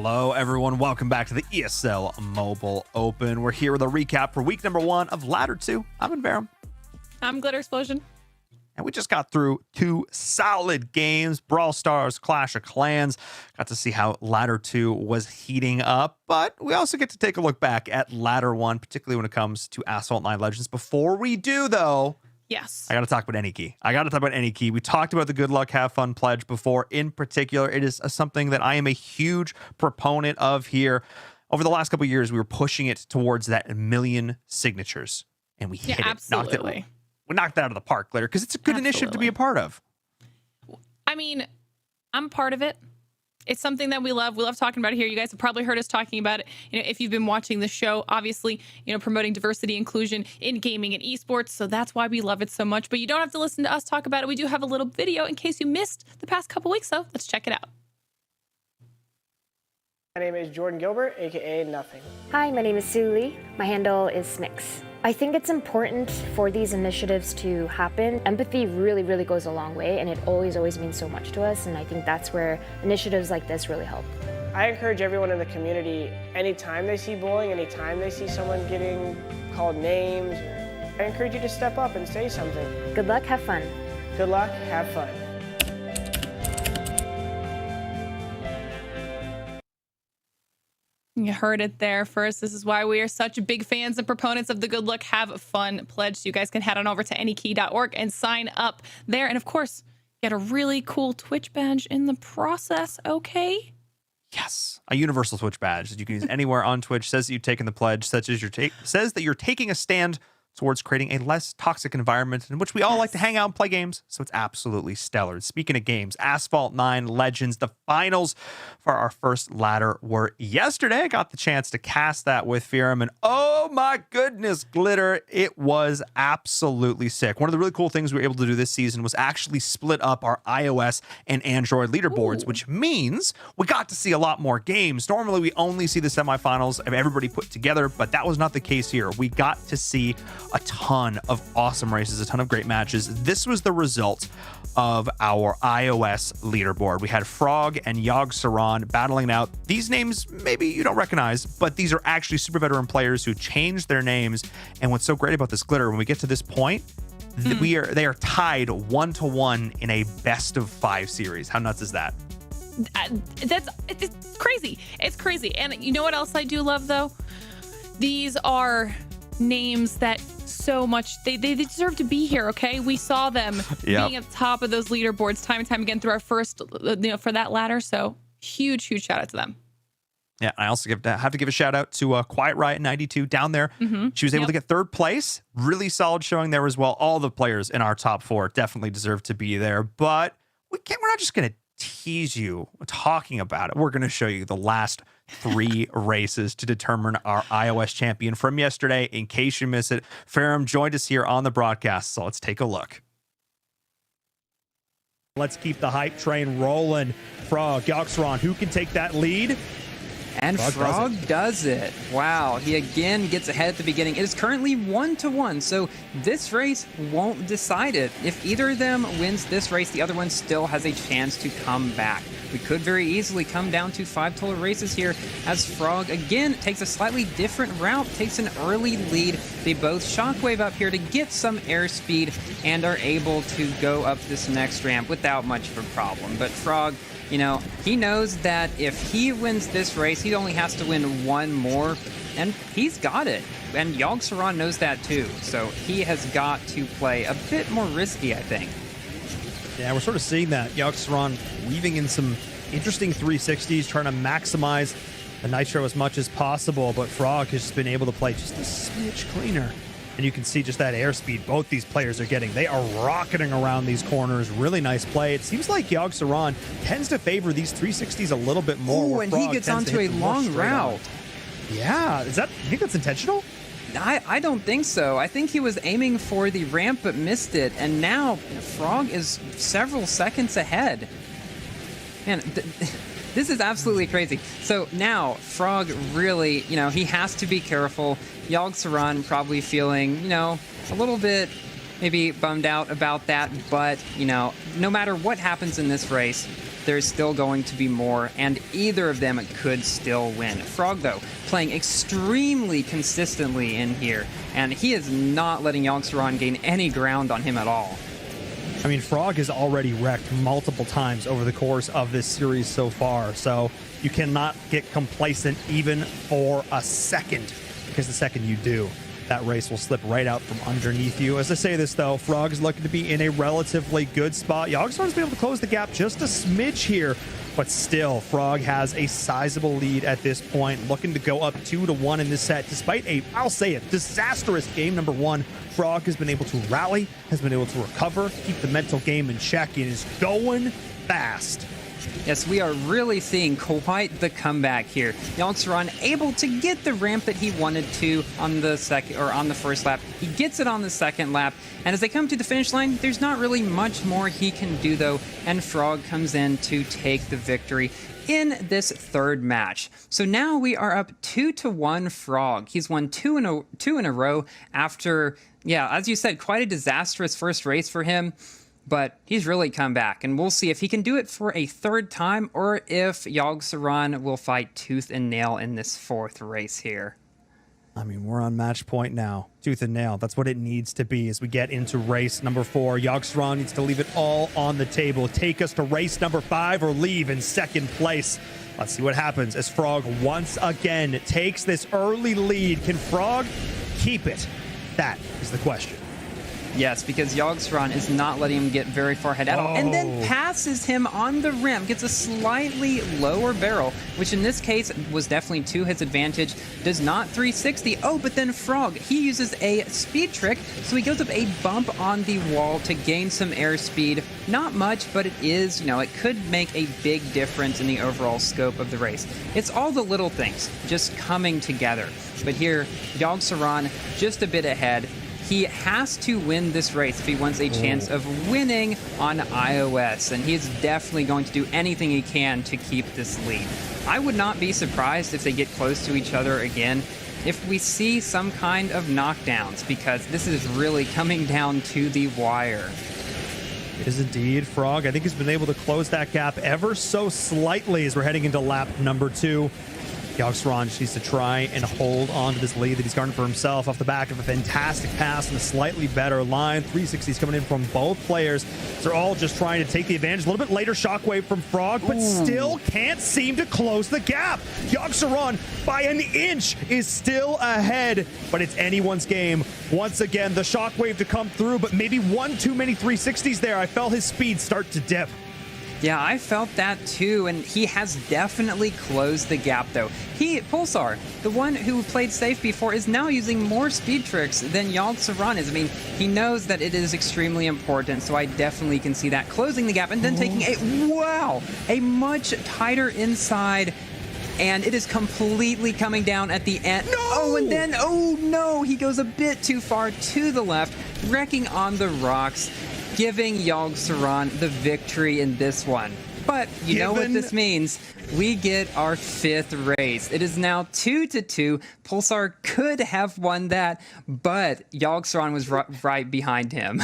Hello, everyone. Welcome back to the ESL Mobile Open. We're here with a recap for week number 1 of Ladder 2. I'm in Verum. I'm Glitter Explosion. And we just got through 2 solid games. Brawl Stars, Clash of Clans. Got to see how Ladder 2 was heating up. But we also get to take a look back at Ladder 1, particularly when it comes to Asphalt 9 Legends. Before we do, though, yes, I got to talk about any key. We talked about the good luck, have fun pledge before. In particular, it is something that I am a huge proponent of here. Over the last couple of years, we were pushing it towards that 1 million signatures, and we hit it. Absolutely. We knocked that out of the park, Glitter, because it's a good initiative to be a part of. I mean, I'm part of it. It's something that we love. We love talking about it here. You guys have probably heard us talking about it. You know, if you've been watching the show, obviously, you know, promoting diversity, inclusion in gaming and esports. So that's why we love it so much. But you don't have to listen to us talk about it. We do have a little video in case you missed the past couple weeks. So let's check it out. My name is Jordan Gilbert, aka Nothing. Hi, my name is Sue Lee. My handle is Smix. I think it's important for these initiatives to happen. Empathy really, really goes a long way, and it always means so much to us, and I think that's where initiatives like this really help. I encourage everyone in the community, anytime they see bullying, anytime they see someone getting called names, I encourage you to step up and say something. Good luck, have fun. Good luck, have fun. You heard it there first. This is why we are such big fans and proponents of the Good Luck Have Fun pledge. So you guys can head on over to anykey.org and sign up there. And of course, get a really cool Twitch badge in the process, okay? Yes, a universal Twitch badge that you can use anywhere on Twitch. Says that you've taken the pledge, says that you're taking a stand towards creating a less toxic environment in which we all like to hang out and play games. So it's absolutely stellar. Speaking of games, Asphalt 9 Legends, the finals for our first ladder were yesterday. I got the chance to cast that with Verum, and oh my goodness, Glitter, it was absolutely sick. One of the really cool things we were able to do this season was actually split up our iOS and Android leaderboards, which means we got to see a lot more games. Normally, we only see the semifinals of everybody put together, but that was not the case here. We got to see a ton of awesome races, a ton of great matches. This was the result of our iOS leaderboard. We had Frog and Yogg Saron battling out. These names maybe you don't recognize, but these are actually super veteran players who changed their names. And what's so great about this, Glitter, when we get to this point, they are tied 1-1 in a best of 5 series. How nuts is that? It's crazy. It's crazy. And you know what else I do love, though? These are names that so much they deserve to be here. Okay, we saw them being at the top of those leaderboards time and time again through our first, for that ladder. So huge shout out to them. Yeah, I also have to give a shout out to Quiet Riot 92 down there. She was able to get 3rd place. Really solid showing there as well. All the players in our top 4 definitely deserve to be there. But we're not just going to tease you talking about it. We're going to show you the last 3 races to determine our iOS champion from yesterday. In case you miss it, Verum joined us here on the broadcast, so let's take a look. Let's keep the hype train rolling. Frog, Yogg Saron, who can take that lead? And Frog does it. Wow, he again gets ahead at the beginning. It is currently 1-1, so this race won't decide it. If either of them wins this race, the other one still has a chance to come back. We could very easily come down to 5 total races here as Frog again takes a slightly different route, takes an early lead. They both shockwave up here to get some airspeed and are able to go up this next ramp without much of a problem. But Frog, you know, he knows that if he wins this race, he only has to win 1 more, and he's got it. And Yogg Saron knows that too, so he has got to play a bit more risky, I think. Yeah, we're sort of seeing that. Yogg Saron weaving in some interesting 360s, trying to maximize the nitro as much as possible, but Frog has just been able to play just a smidge cleaner. And you can see just that airspeed both these players are getting. They are rocketing around these corners. Really nice play. It seems like Yogg Saron tends to favor these 360s a little bit more. Ooh, and he gets onto a long route. Yeah, you think that's intentional? I don't think so. I think he was aiming for the ramp but missed it, and now Frog is several seconds ahead. Man, this is absolutely crazy. So now Frog really, he has to be careful. Yogg Saron probably feeling, a little bit maybe bummed out about that, but, no matter what happens in this race, there's still going to be more, and either of them could still win. Frog, though, playing extremely consistently in here, and he is not letting Yogg-Saron gain any ground on him at all. I mean, Frog has already wrecked multiple times over the course of this series so far, so you cannot get complacent even for a second, because the second you do, that race will slip right out from underneath you. As I say this, though, Frog is looking to be in a relatively good spot. Yogg-Saron's been able to close the gap just a smidge here, but still, Frog has a sizable lead at this point, looking to go up 2-1 in this set. Despite a, I'll say it, disastrous game number one, Frog has been able to rally, has been able to recover, keep the mental game in check, and is going fast. Yes, we are really seeing quite the comeback here. Yogg-Saron able to get the ramp that he wanted to on the first lap. He gets it on the second lap, and as they come to the finish line, there's not really much more he can do though, and Frog comes in to take the victory in this third match. So now we are up 2-1 Frog. He's won two in a row after, yeah, as you said, quite a disastrous first race for him. But he's really come back, and we'll see if he can do it for a third time or if Yogg-Saron will fight tooth and nail in this fourth race here. I mean, we're on match point now. Tooth and nail. That's what it needs to be as we get into race number 4. Yogg-Saron needs to leave it all on the table. Take us to race number 5 or leave in second place. Let's see what happens as Frog once again takes this early lead. Can Frog keep it? That is the question. Yes, because Yogg-Saron is not letting him get very far ahead at all, and then passes him on the rim, gets a slightly lower barrel, which in this case was definitely to his advantage, does not 360. Oh, but then Frog, he uses a speed trick, so he goes up a bump on the wall to gain some airspeed. Not much, but it is, it could make a big difference in the overall scope of the race. It's all the little things just coming together. But here, Yogg-Saron just a bit ahead. He has to win this race if he wants a chance of winning on iOS, and he is definitely going to do anything he can to keep this lead. I would not be surprised if they get close to each other again, if we see some kind of knockdowns, because this is really coming down to the wire. It is indeed. Frog, I think, has been able to close that gap ever so slightly as we're heading into lap number 2. Yogg-Saron just needs to try and hold on to this lead that he's garnered for himself off the back of a fantastic pass and a slightly better line. 360s coming in from both players. They're all just trying to take the advantage. A little bit later shockwave from Frog, but still can't seem to close the gap. Yogg-Saron, by an inch, is still ahead, but it's anyone's game. Once again, the shockwave to come through, but maybe one too many 360s there. I felt his speed start to dip. Yeah, I felt that too, and he has definitely closed the gap though. Pulsar, the one who played safe before, is now using more speed tricks than Yogg-Saron is. I mean, he knows that it is extremely important, so I definitely can see that. Closing the gap and then taking a much tighter inside, and it is completely coming down at the end. No! Oh, and then, oh no, he goes a bit too far to the left, wrecking on the rocks, giving Yogg-Saron the victory in this one. But you know what this means. We get our 5th race. It is now 2-2. Pulsar could have won that, but Yogg-Saron was right behind him.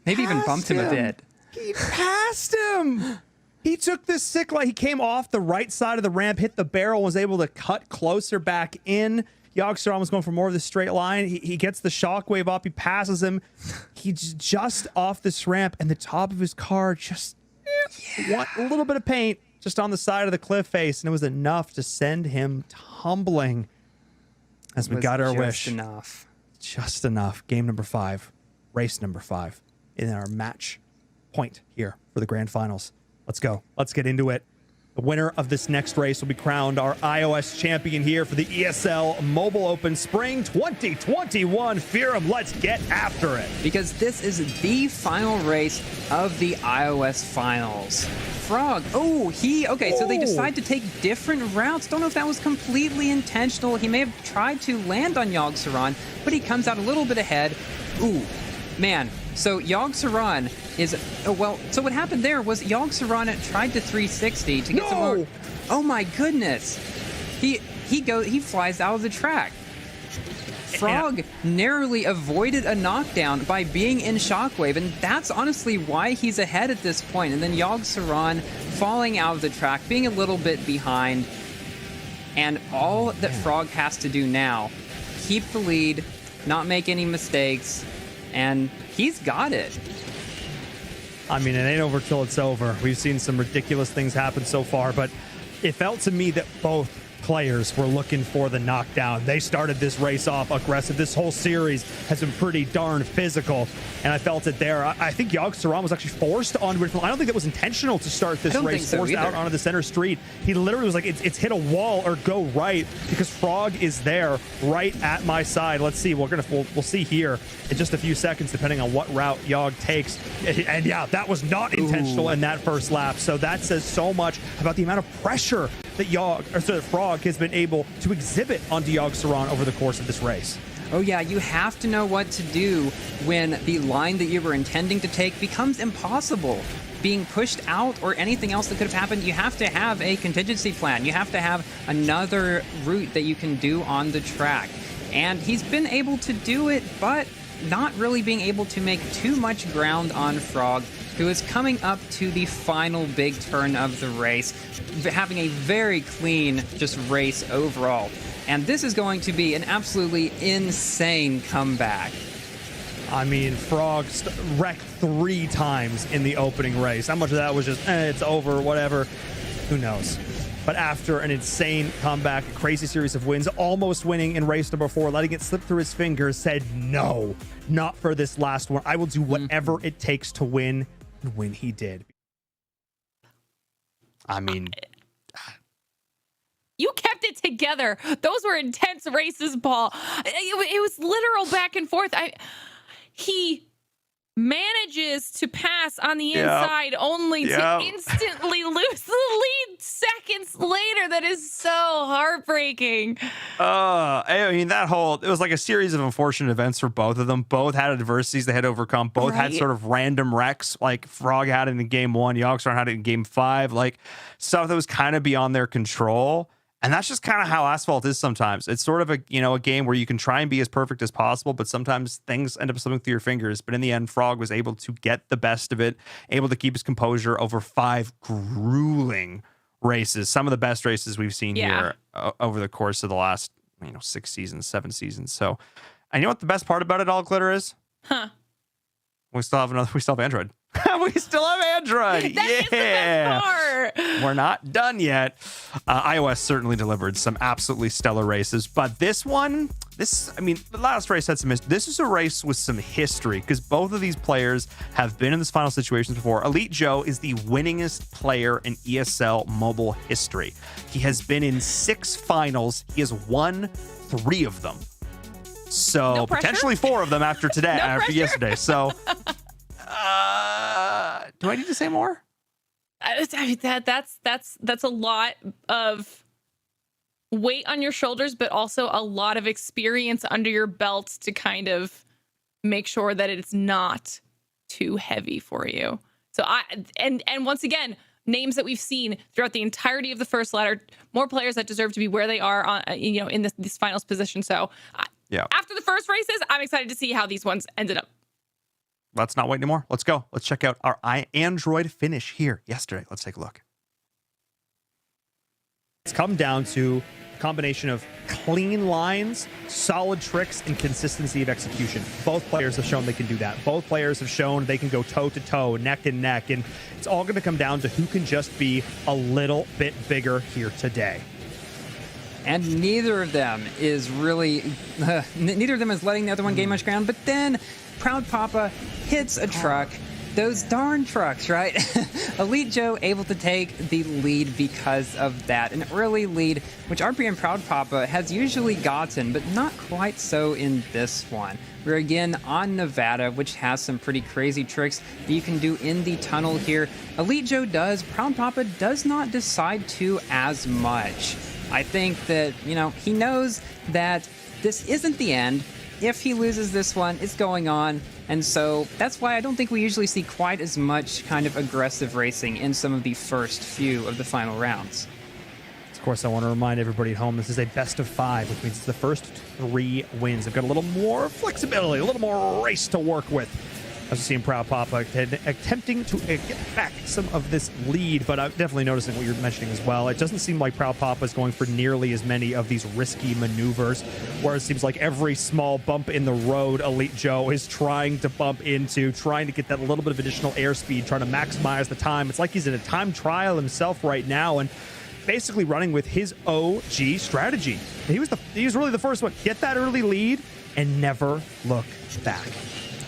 Maybe even bumped him a bit. He passed him. He took this sick line. He came off the right side of the ramp, hit the barrel, was able to cut closer back in. Yogg-Saron was going for more of the straight line. He gets the shockwave up. He passes him. He's just off this ramp, and the top of his car just a little bit of paint just on the side of the cliff face, and it was enough to send him tumbling. As we got our wish. Just enough. Game number 5, race number 5, in our match point here for the grand finals. Let's go. Let's get into it. The winner of this next race will be crowned our iOS champion here for the ESL Mobile Open Spring 2021. Fearum, let's get after it. Because this is the final race of the iOS finals. Frog, so they decide to take different routes. Don't know if that was completely intentional. He may have tried to land on Yogg-Saron, but he comes out a little bit ahead. Man. So Yogg-Saron is, so what happened there was Yogg-Saron tried to 360 to get some more. Oh my goodness. He flies out of the track. Frog narrowly avoided a knockdown by being in Shockwave, and that's honestly why he's ahead at this point. And then Yogg Saron falling out of the track, being a little bit behind. And all that Frog has to do now, keep the lead, not make any mistakes, and he's got it. I mean, it ain't over till it's over. We've seen some ridiculous things happen so far, but it felt to me that both players were looking for the knockdown. They started this race off aggressive. This whole series has been pretty darn physical, and I felt it there. I think Yogg Saron was actually forced onto it. I don't think that was intentional to start this race, forced out onto the center street. He literally was like, it's hit a wall or go right, because Frog is there right at my side. Let's see. We'll see here in just a few seconds, depending on what route Yogg takes. And yeah, that was not intentional in that first lap. So that says so much about the amount of pressure that Frog has been able to exhibit onto Yogg Saron over the course of this race. Oh yeah, you have to know what to do when the line that you were intending to take becomes impossible. Being pushed out or anything else that could have happened, you have to have a contingency plan. You have to have another route that you can do on the track. And he's been able to do it, but not really being able to make too much ground on Frog, who is coming up to the final big turn of the race, having a very clean just race overall. And this is going to be an absolutely insane comeback. I mean, Frog wrecked 3 times in the opening race. How much of that was just, it's over, whatever, who knows? But after an insane comeback, a crazy series of wins, almost winning in race number 4, letting it slip through his fingers, said, no, not for this last one. I will do whatever it takes to win. And when he did, I mean, you kept it together. Those were intense races, Paul. It was literal back and forth. He manages to pass on the inside only to instantly lose the lead seconds later. That is so heartbreaking. I mean, it was like a series of unfortunate events for both of them. Both had adversities they had to overcome. Both had sort of random wrecks, like Frog had it in game 1, Yogg Saron had it in game 5, like stuff that was kind of beyond their control. And that's just kind of how Asphalt is sometimes. It's sort of a game where you can try and be as perfect as possible, but sometimes things end up slipping through your fingers. But in the end, Frog was able to get the best of it, able to keep his composure over 5 grueling races. Some of the best races we've seen here over the course of the last 6 seasons, 7 seasons. So, and you know what the best part about it all, Glitter, is? Huh. We still have Android. We still have Android. That is the best part. We're not done yet. iOS certainly delivered some absolutely stellar races, but the last race had some history. This is a race with some history because both of these players have been in this final situations before. Elite Joe is the winningest player in ESL Mobile history. He has been in 6 finals. He has won 3 of them. So potentially 4 of them after today, after yesterday. So do I need to say more? That's a lot of weight on your shoulders, but also a lot of experience under your belt to kind of make sure that it's not too heavy for you. So and once again, names that we've seen throughout the entirety of the first ladder, more players that deserve to be where they are on in this finals position. So after the first races, I'm excited to see how these ones ended up. Let's not wait anymore. Let's go. Let's check out our Android finish here yesterday. Let's take a look. It's come down to a combination of clean lines, solid tricks, and consistency of execution. Both players have shown they can do that. Both players have shown they can go toe-to-toe, neck and neck, and it's all going to come down to who can just be a little bit bigger here today. And neither of them is really, neither of them is letting the other one gain much ground. But then Proud Papa hits a truck. Those darn trucks, right? Elite Joe able to take the lead because of that. An early lead, which RP and Proud Papa has usually gotten, but not quite so in this one. We're again on Nevada, which has some pretty crazy tricks that you can do in the tunnel here. Elite Joe does, Proud Papa does not decide to as much. I think that, he knows that this isn't the end. If he loses this one, it's going on. And so that's why I don't think we usually see quite as much kind of aggressive racing in some of the first few of the final rounds. Of course, I want to remind everybody at home, this is a best of 5, which means it's the first 3 wins. They've got a little more flexibility, a little more race to work with. As we're seeing Proud Papa attempting to get back some of this lead, but I'm definitely noticing what you're mentioning as well. It doesn't seem like Proud Papa is going for nearly as many of these risky maneuvers, where it seems like every small bump in the road, Elite Joe is trying to bump into, trying to get that little bit of additional airspeed, trying to maximize the time. It's like he's in a time trial himself right now, and basically running with his OG strategy. He was really the first one. Get that early lead and never look back.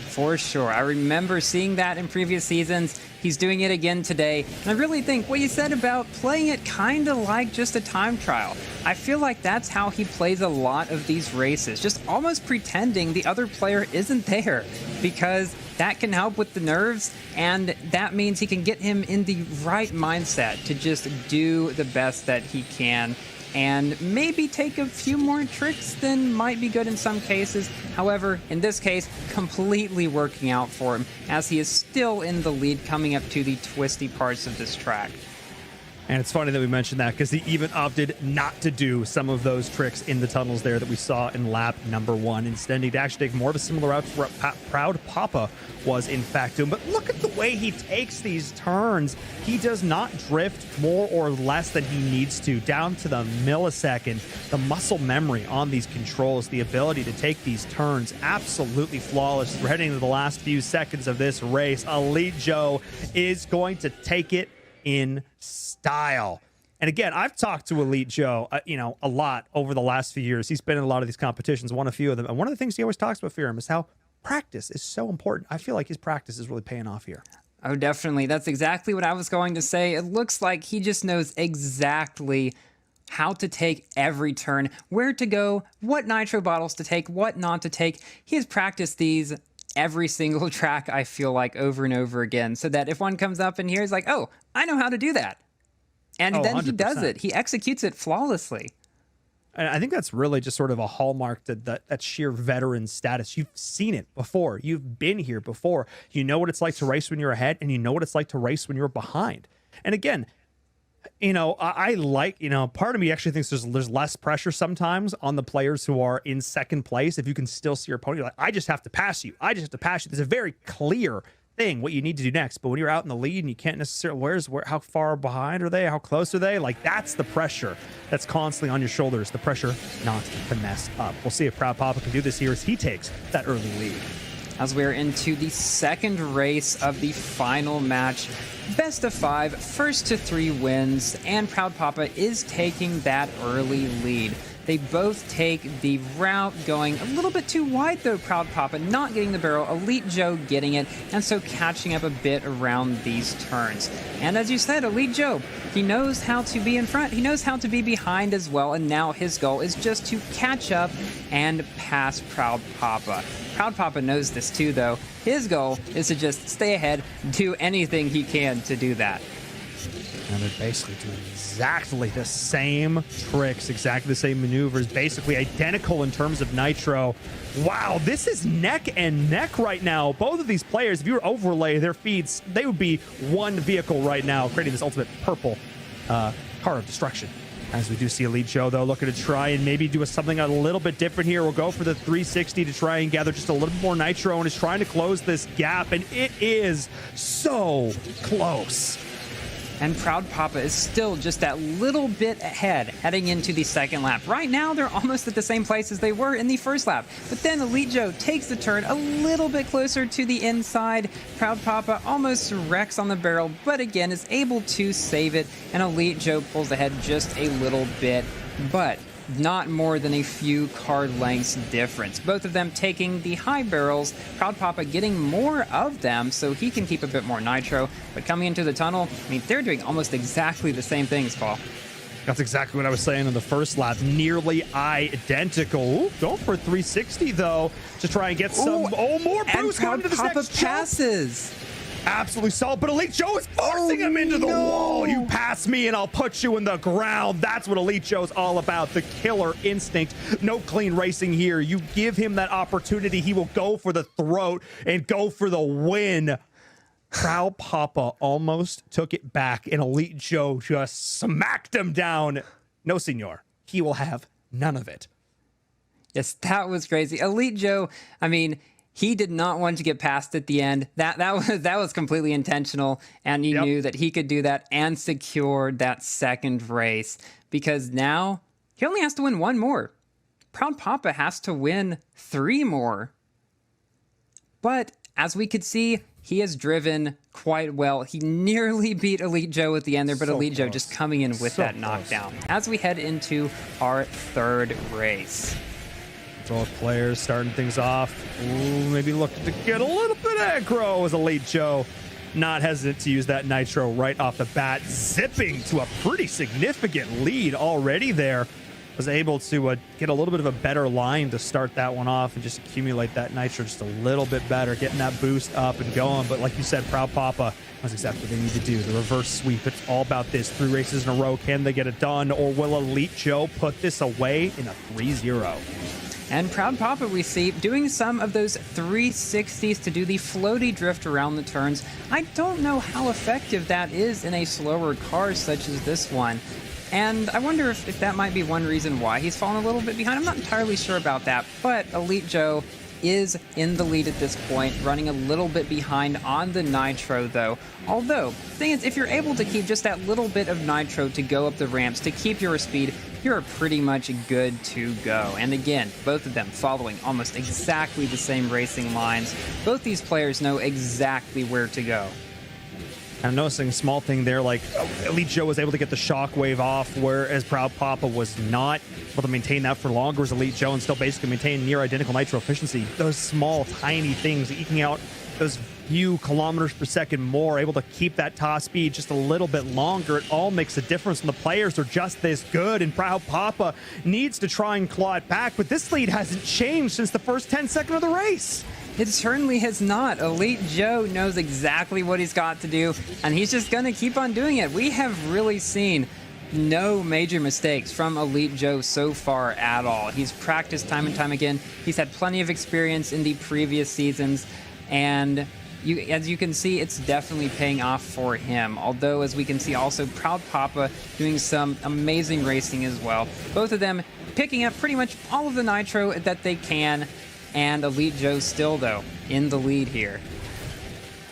For sure. I remember seeing that in previous seasons. He's doing it again today. And I really think what you said about playing it kind of like just a time trial. I feel like that's how he plays a lot of these races, just almost pretending the other player isn't there, because that can help with the nerves, and that means he can get him in the right mindset to just do the best that he can, and maybe take a few more tricks than might be good in some cases. However, in this case, completely working out for him, as he is still in the lead coming up to the twisty parts of this track. And it's funny that we mentioned that, because he even opted not to do some of those tricks in the tunnels there that we saw in lap number 1. Instead, he'd actually take more of a similar route to what Proud Papa was in fact doing. But look at the way he takes these turns. He does not drift more or less than he needs to, down to the millisecond. The muscle memory on these controls, the ability to take these turns, absolutely flawless. We're heading into the last few seconds of this race. Elite Joe is going to take it in style. And again, I've talked to Elite Joe, a lot over the last few years. He's been in a lot of these competitions, won a few of them. And one of the things he always talks about for him is how practice is so important. I feel like his practice is really paying off here. Oh, definitely. That's exactly what I was going to say. It looks like he just knows exactly how to take every turn, where to go, what nitro bottles to take, what not to take. He has practiced these every single track, I feel like, over and over again, so that if one comes up in here, he's like, oh, I know how to do that. And then 100%. He does it. He executes it flawlessly. And I think that's really just sort of a hallmark to that sheer veteran status. You've seen it before. You've been here before. You know what it's like to race when you're ahead, and you know what it's like to race when you're behind. And again, I like, part of me actually thinks there's less pressure sometimes on the players who are in second place. If you can still see your opponent, you're like, I just have to pass you. I just have to pass you. There's a very clear thing what you need to do next. But when you're out in the lead and you can't necessarily, how far behind are they? How close are they? Like, that's the pressure that's constantly on your shoulders. The pressure not to mess up. We'll see if Proud Papa can do this here as he takes that early lead. As we're into the second race of the final match, best of 5, first to 3 wins, and Proud Papa is taking that early lead. They both take the route, going a little bit too wide though. Proud Papa not getting the barrel, Elite Joe getting it, and so catching up a bit around these turns. And as you said, Elite Joe, he knows how to be in front, he knows how to be behind as well, and now his goal is just to catch up and pass Proud Papa. Proud Papa knows this too though. His goal is to just stay ahead, do anything he can to do that. And they're basically doing exactly the same tricks, exactly the same maneuvers, basically identical in terms of nitro. Wow, this is neck and neck right now. Both of these players, if you were to overlay their feeds, they would be one vehicle right now, creating this ultimate purple car of destruction. As we do see Elite Joe, though, looking to try and maybe do something a little bit different here. We'll go for the 360 to try and gather just a little bit more nitro, and is trying to close this gap, and it is so close. And Proud Papa is still just that little bit ahead heading into the second lap. Right now, they're almost at the same place as they were in the first lap. But then Elite Joe takes the turn a little bit closer to the inside. Proud Papa almost wrecks on the barrel, but again is able to save it. And Elite Joe pulls ahead just a little bit, but not more than a few car lengths difference. Both of them taking the high barrels, Proud Papa getting more of them so he can keep a bit more nitro, but coming into the tunnel, I mean, they're doing almost exactly the same things, Paul. That's exactly what I was saying in the first lap. Nearly identical. Ooh, going for 360 though to try and get some. More boost and going to this Papa next passes. Absolutely solid, but Elite Joe is forcing him into the wall. You pass me and I'll put you in the ground. That's what Elite Joe's all about, the killer instinct. No clean racing here. You give him that opportunity, he will go for the throat and go for the win. Proud Papa almost took it back, and Elite Joe just smacked him down. No, senor. He will have none of it. Yes, that was crazy. Elite Joe, I mean, he did not want to get past at the end. That was completely intentional, and he knew that he could do that and secured that second race, because now he only has to win one more. Proud Papa has to win 3 more. But as we could see, he has driven quite well. He nearly beat Elite Joe at the end there, but Elite Joe just coming in with that knockdown. As we head into our 3rd race. Both players starting things off. Ooh, maybe looking to get a little bit aggro as Elite Joe. Not hesitant to use that nitro right off the bat, zipping to a pretty significant lead already there. Was able to get a little bit of a better line to start that one off and just accumulate that nitro just a little bit better, getting that boost up and going. But like you said, Proud Papa, that's exactly what they need to do. The reverse sweep. It's all about this. 3 races in a row. Can they get it done? Or will Elite Joe put this away in a 3-0? And Proud Papa, we see, doing some of those 360s to do the floaty drift around the turns. I don't know how effective that is in a slower car such as this one. And I wonder if that might be one reason why he's fallen a little bit behind. I'm not entirely sure about that, but Elite Joe is in the lead at this point, running a little bit behind on the nitro though. Although, the thing is, if you're able to keep just that little bit of nitro to go up the ramps, to keep your speed, you're pretty much good to go. And again, both of them following almost exactly the same racing lines. Both these players know exactly where to go. I'm noticing a small thing there, like Elite Joe was able to get the shockwave off, whereas Proud Papa was not able to maintain that for longer as Elite Joe and still basically maintain near identical nitro efficiency. Those small, tiny things, eking out those few kilometers per second more, able to keep that top speed just a little bit longer. It all makes a difference, and the players are just this good, and Proud Papa needs to try and claw it back, but this lead hasn't changed since the first 10 seconds of the race. It certainly has not. Elite Joe knows exactly what he's got to do, and he's just going to keep on doing it. We have really seen no major mistakes from Elite Joe so far at all. He's practiced time and time again. He's had plenty of experience in the previous seasons, and as you can see, it's definitely paying off for him. Although, as we can see also, Proud Papa doing some amazing racing as well. Both of them picking up pretty much all of the nitro that they can. And Elite Joe still, though, in the lead here.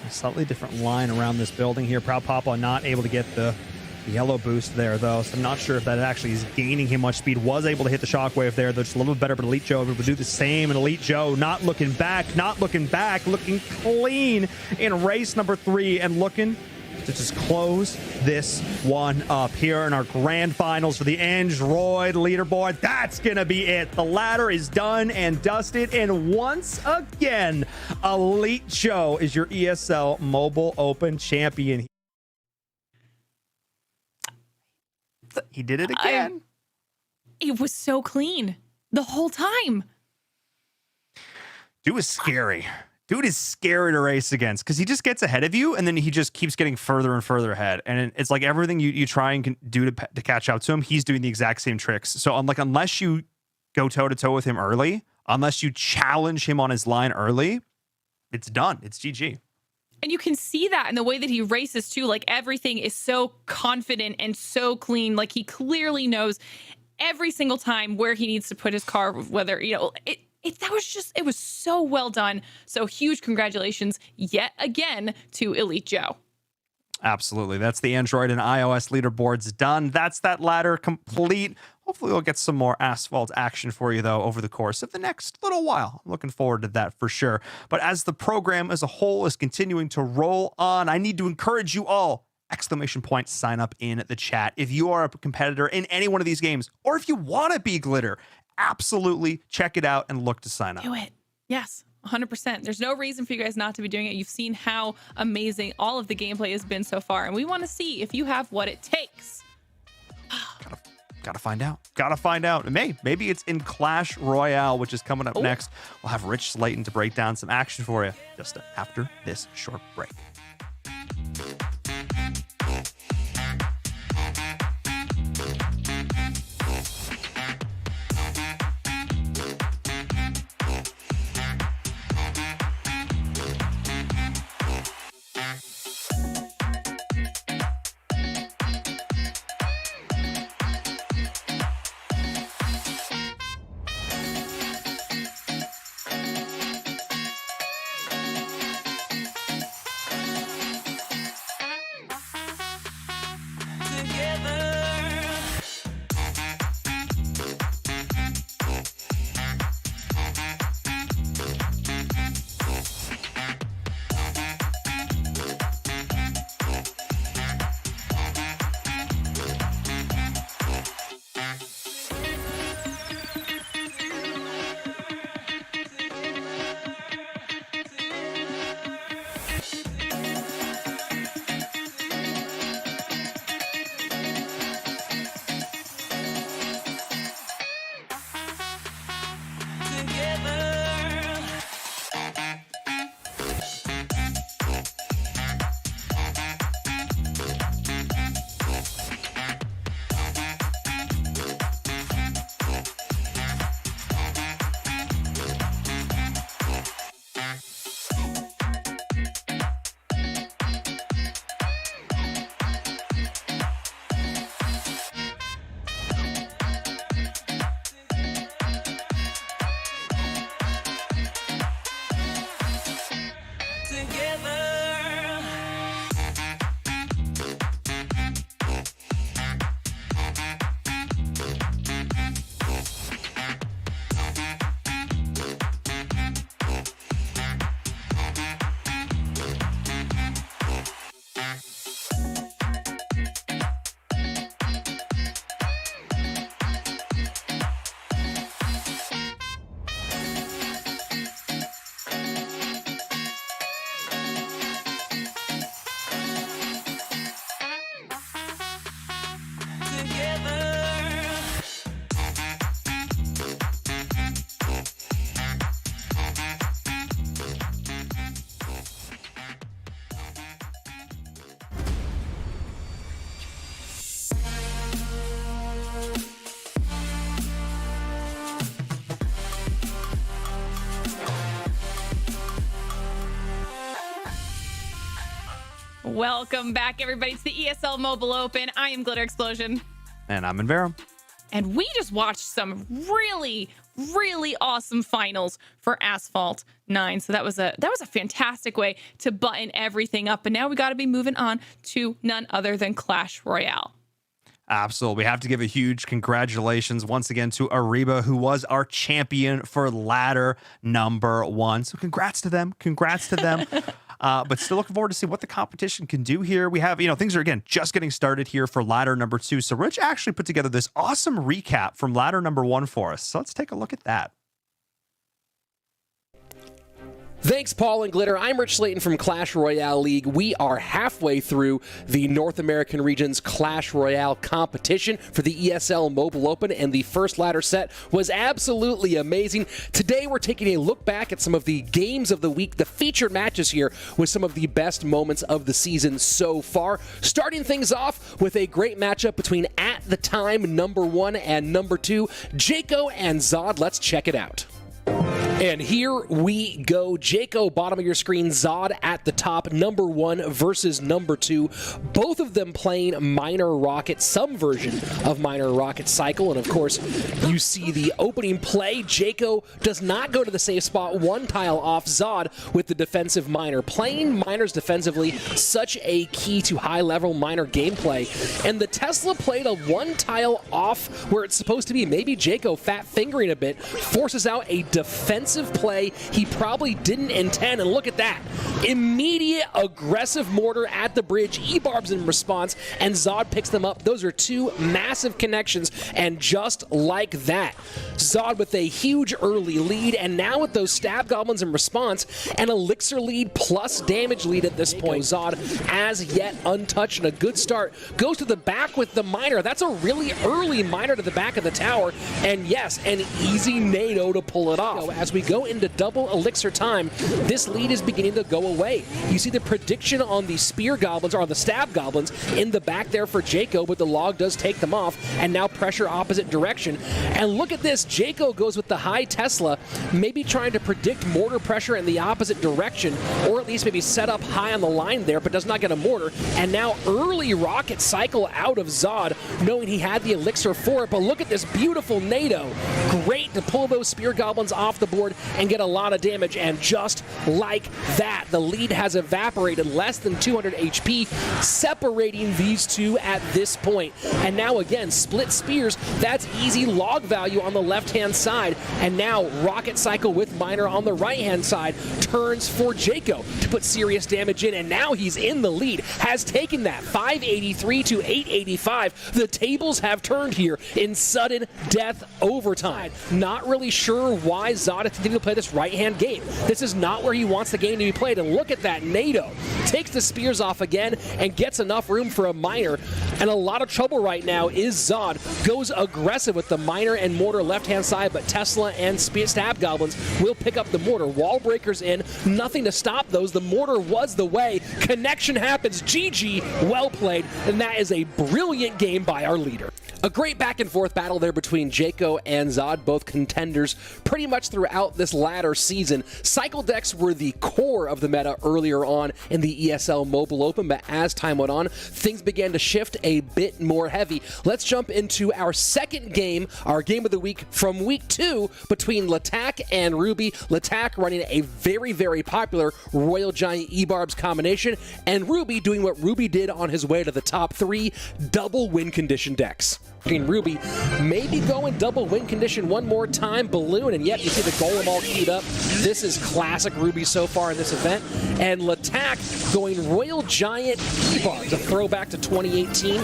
A slightly different line around this building here. Proud Papa not able to get the yellow boost there, though, so I'm not sure if that actually is gaining him much speed. Was able to hit the shockwave there, though, just a little bit better, but Elite Joe able to do the same, and Elite Joe not looking back, looking clean in race number 3 and looking to just close this one up here in our grand finals for the Android leaderboard. That's gonna be it. The ladder is done and dusted, and once again, Elite Joe is your ESL Mobile Open champion. He did it again. It was so clean the whole time. Dude is scary. Dude is scary to race against because he just gets ahead of you, and then he just keeps getting further and further ahead. And it's like everything you try and do to catch up to him, he's doing the exact same tricks. So unless you go toe-to-toe with him early, unless you challenge him on his line early, it's done. It's GG. And you can see that in the way that he races too. Like, everything is so confident and so clean. Like, he clearly knows every single time where he needs to put his car, whether, it was so well done. So huge congratulations yet again to Elite Joe. Absolutely. That's the Android and iOS leaderboards done. That's that ladder complete. Hopefully we'll get some more Asphalt action for you, though, over the course of the next little while. I'm looking forward to that for sure. But as the program as a whole is continuing to roll on, I need to encourage you all, ! Sign up in the chat. If you are a competitor in any one of these games, or if you want to be Glitter, absolutely check it out and look to sign up. Do it. Yes. 100%. There's no reason for you guys not to be doing it. You've seen how amazing all of the gameplay has been so far, and we want to see if you have what it takes. Gotta find out. Gotta find out. And maybe it's in Clash Royale, which is coming up next. We'll have Rich Slayton to break down some action for you just after this short break. Welcome back, everybody, to the ESL Mobile Open. I am Glitter Explosion. And I'm Invera. And we just watched some really, really awesome finals for Asphalt 9. So that was a fantastic way to button everything up. And now we got to be moving on to none other than Clash Royale. Absolutely. We have to give a huge congratulations once again to Ariba, who was our champion for ladder number 1. So congrats to them. Congrats to them. But still looking forward to see what the competition can do here. We have, things are, again, just getting started here for ladder number 2. So Rich actually put together this awesome recap from ladder number 1 for us. So let's take a look at that. Thanks, Paul and Glitter. I'm Rich Slayton from Clash Royale League. We are halfway through the North American region's Clash Royale competition for the ESL Mobile Open, and the first ladder set was absolutely amazing. Today, we're taking a look back at some of the games of the week, the featured matches here with some of the best moments of the season so far. Starting things off with a great matchup between, at the time, number 1 and number 2, Jaco and Zod. Let's check it out. And here we go. Jaco, bottom of your screen, Zod at the top, number 1 versus number 2. Both of them playing Minor Rocket, some version of Minor Rocket Cycle. And of course, you see the opening play. Jaco does not go to the safe spot, 1 tile off Zod with the defensive Minor. Playing Minors defensively, such a key to high-level Minor gameplay. And the Tesla played a 1 tile off where it's supposed to be maybe Jaco fat-fingering a bit, forces out a defensive play he probably didn't intend, and look at that. Immediate aggressive mortar at the bridge, E-Barbs in response, and Zod picks them up. Those are 2 massive connections, and just like that, Zod with a huge early lead, and now with those stab goblins in response, an elixir lead plus damage lead at this point. Zod, as yet untouched, and a good start, goes to the back with the Minor. That's a really early Minor to the back of the tower, and yes, an easy nado to pull it off. As we go into double elixir time, this lead is beginning to go away. You see the prediction on the spear goblins, or the stab goblins, in the back there for Jaco, but the log does take them off, and now pressure opposite direction. And look at this, Jaco goes with the high Tesla, maybe trying to predict mortar pressure in the opposite direction, or at least maybe set up high on the line there, but does not get a mortar. And now early rocket cycle out of Zod, knowing he had the elixir for it, but look at this beautiful nado. Great to pull those spear goblins off the board and get a lot of damage, and just like that, the lead has evaporated, less than 200 HP, separating these two at this point. And now again, split spears, that's easy log value on the left-hand side, and now rocket cycle with Minor on the right-hand side turns for Jaco to put serious damage in, and now he's in the lead, has taken that 583 to 885. The tables have turned here in sudden death overtime. Not really sure why Zod is continuing to play this right-hand game. This is not where he wants the game to be played, and look at that nado. Takes the spears off again and gets enough room for a Minor, and a lot of trouble right now is Zod. Goes aggressive with the Minor and mortar left-hand side, but Tesla and stab goblins will pick up the mortar. Wall breakers in, nothing to stop those. The mortar was the way. Connection happens. GG, well played, and that is a brilliant game by our leader. A great back-and-forth battle there between Jaco and Zod, both contenders pretty much throughout this latter season. Cycle decks were the core of the meta earlier on in the ESL Mobile Open, but as time went on, things began to shift a bit more heavy. Let's jump into our second game, our game of the week from week 2 between Latak and Ruby. Latak running a very, very popular Royal Giant E-Barbs combination, and Ruby doing what Ruby did on his way to the top 3, double win condition decks. Ruby maybe going double win condition one more time, balloon, and yet you see the golem all queued up. This is classic Ruby so far in this event. And Latak going Royal Giant E-Barbs, a throwback to 2018.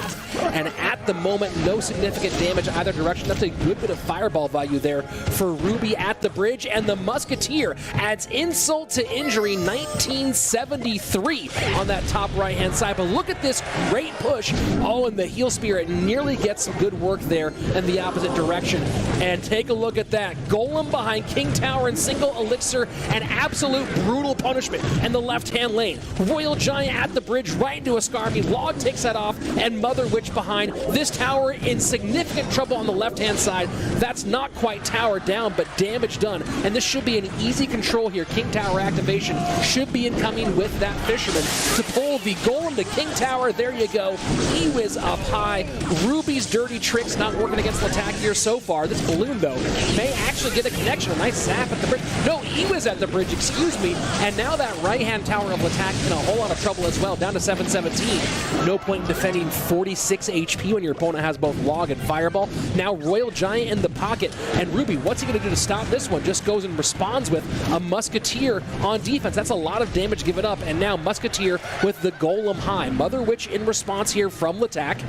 And at the moment, no significant damage either direction. That's a good bit of fireball value there for Ruby at the bridge. And the Musketeer adds insult to injury, 1973 on that top right-hand side. But look at this great push. Oh, and the Heal Spirit nearly gets some good good work there in the opposite direction. And take a look at that. Golem behind King Tower and single elixir, and absolute brutal punishment in the left-hand lane. Royal Giant at the bridge, right into a Skarmy. Log takes that off, and Mother Witch behind. This tower in significant trouble on the left-hand side. That's not quite tower down, but damage done. And this should be an easy control here. King Tower activation should be incoming with that Fisherman to pull the Golem to King Tower. There you go. Ewiz up high. Ruby's dirty tricks not working against Latak here so far. This balloon, though, may actually get a connection. A nice zap at the bridge. No, Ewiz at the bridge, excuse me. And now that right-hand tower of Latak in a whole lot of trouble as well, down to 717. No point in defending 46 HP when your opponent has both Log and Fireball. Now Royal Giant in the pocket. And Ruby, what's he going to do to stop this one? Just goes and responds with a Musketeer on defense. That's a lot of damage given up. And now Musketeer with the Golem high. Mother Witch in response here from Latak.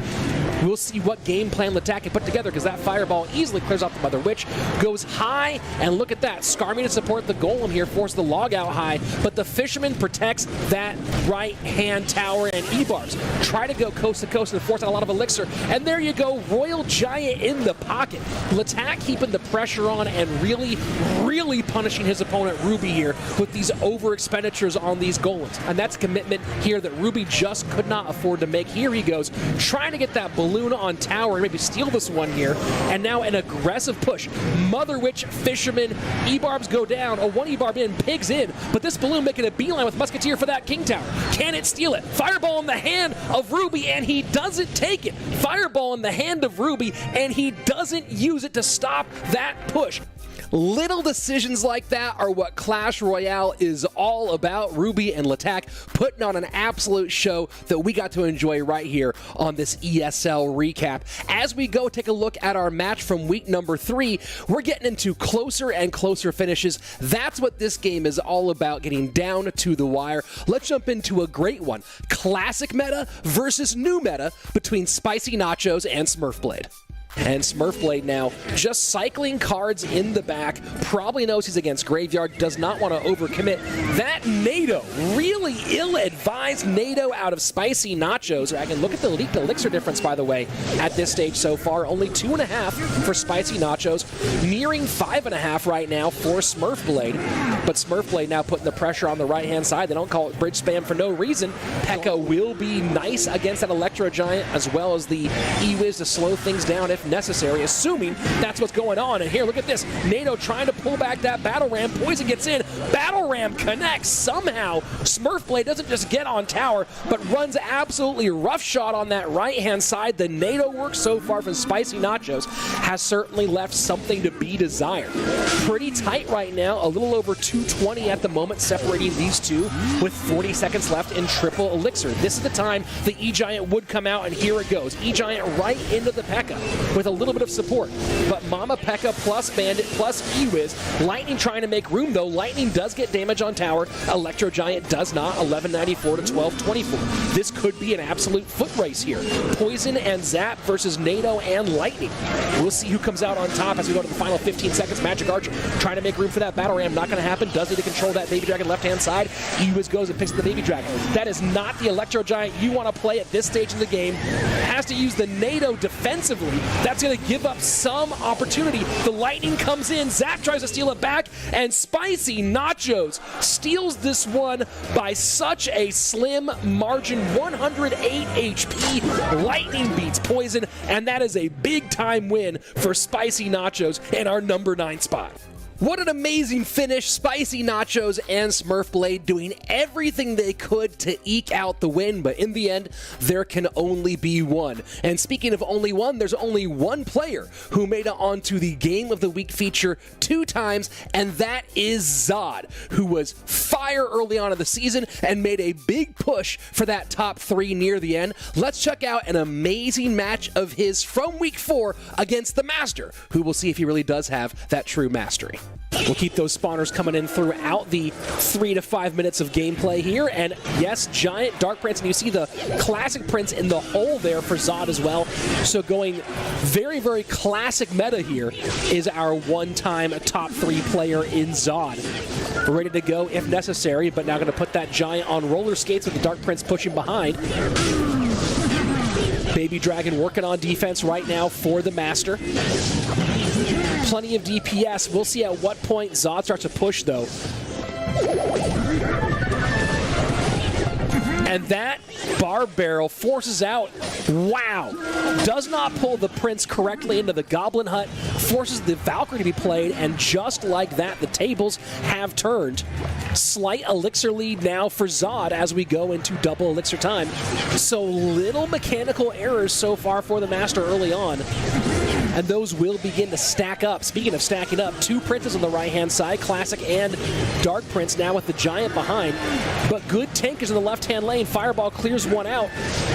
We'll see what game plan Latak can put together, because that Fireball easily clears off the Mother Witch. Goes high, and look at that. Skarmy to support the Golem here, force the Log out high, but the Fisherman protects that right-hand tower, and E-Barbs try to go coast to coast and force out a lot of elixir. And there you go, Royal Giant in the pocket. Latak keeping the pressure on and really, really punishing his opponent Ruby here with these over expenditures on these Golems. And that's a commitment here that Ruby just could not afford to make. Here he goes, trying to get that balloon on tower and maybe steal this one here. And now an aggressive push. Mother Witch, Fisherman, E-Barbs go down. A one E-Barb in, Pigs in. But this balloon making a beeline with Musketeer for that King Tower. Can it steal it? Fireball in the hand of Ruby, and he doesn't take it. Fireball in the hand of Ruby, and he doesn't use it to stop that push. Little decisions like that are what Clash Royale is all about. Ruby and Latak putting on an absolute show that we got to enjoy right here on this ESL recap. As we go take a look at our match from week number 3, we're getting into closer and closer finishes. That's what this game is all about, getting down to the wire. Let's jump into a great one. Classic meta versus new meta between Spicy Nachos and Smurfblade. And Smurfblade now just cycling cards in the back, probably knows he's against Graveyard, does not want to overcommit. That NATO, really ill-advised NATO out of Spicy Nachos. I can look at the leaked elixir difference, by the way, at this stage so far. Only 2.5 for Spicy Nachos, nearing 5.5 right now for Smurfblade. But Smurfblade now putting the pressure on the right-hand side. They don't call it bridge spam for no reason. P.E.K.K.A will be nice against that Electro Giant, as well as the E-Wiz to slow things down if necessary, assuming that's what's going on. And here, look at this. NATO trying to pull back that Battle Ram. Poison gets in. Battle Ram connects. Somehow, Smurfblade doesn't just get on tower, but runs absolutely roughshod on that right-hand side. The NATO work so far from Spicy Nachos has certainly left something to be desired. Pretty tight right now. A little over 220 at the moment, separating these two with 40 seconds left in triple elixir. This is the time the E-Giant would come out, and here it goes. E-Giant right into the P.E.K.K.A with a little bit of support. But Mama P.E.K.K.A plus Bandit plus E-Wiz. Lightning trying to make room, though. Lightning does get damage on tower. Electro Giant does not. 1194 to 1224. This could be an absolute foot race here. Poison and Zap versus NATO and Lightning. We'll see who comes out on top as we go to the final 15 seconds. Magic Archer trying to make room for that Battle Ram. Not going to happen. Does need to control that Baby Dragon left-hand side. E-Wiz goes and picks up the Baby Dragon. That is not the Electro Giant you want to play at this stage in the game. Has to use the NATO defensively. That's going to give up some opportunity. The Lightning comes in. Zach tries to steal it back, and Spicy Nachos steals this one by such a slim margin. 108 HP. Lightning beats Poison, and that is a big-time win for Spicy Nachos in our number 9 spot. What an amazing finish. Spicy Nachos and Smurfblade doing everything they could to eke out the win, but in the end, there can only be one. And speaking of only one, there's only one player who made it onto the Game of the Week feature 2 times, and that is Zod, who was fire early on in the season and made a big push for that top 3 near the end. Let's check out an amazing match of his from week 4 against the Master, who we'll see if he really does have that true mastery. We'll keep those spawners coming in throughout the 3 to 5 minutes of gameplay here. And yes, Giant Dark Prince, and you see the classic Prince in the hole there for Zod as well. So going very, very classic meta here is our one-time top 3 player in Zod. We're ready to go if necessary, but now going to put that Giant on roller skates with the Dark Prince pushing behind. Baby Dragon working on defense right now for the Master. Plenty of DPS. We'll see at what point Zod starts to push, though. And that Barb Barrel forces out, wow, does not pull the Prince correctly into the Goblin Hut, forces the Valkyrie to be played, and just like that, the tables have turned. Slight elixir lead now for Zod as we go into double elixir time. So little mechanical errors so far for the Master early on. And those will begin to stack up. Speaking of stacking up, 2 Princes on the right-hand side, Classic and Dark Prince now with the Giant behind. But good tankers in the left-hand lane. Fireball clears one out.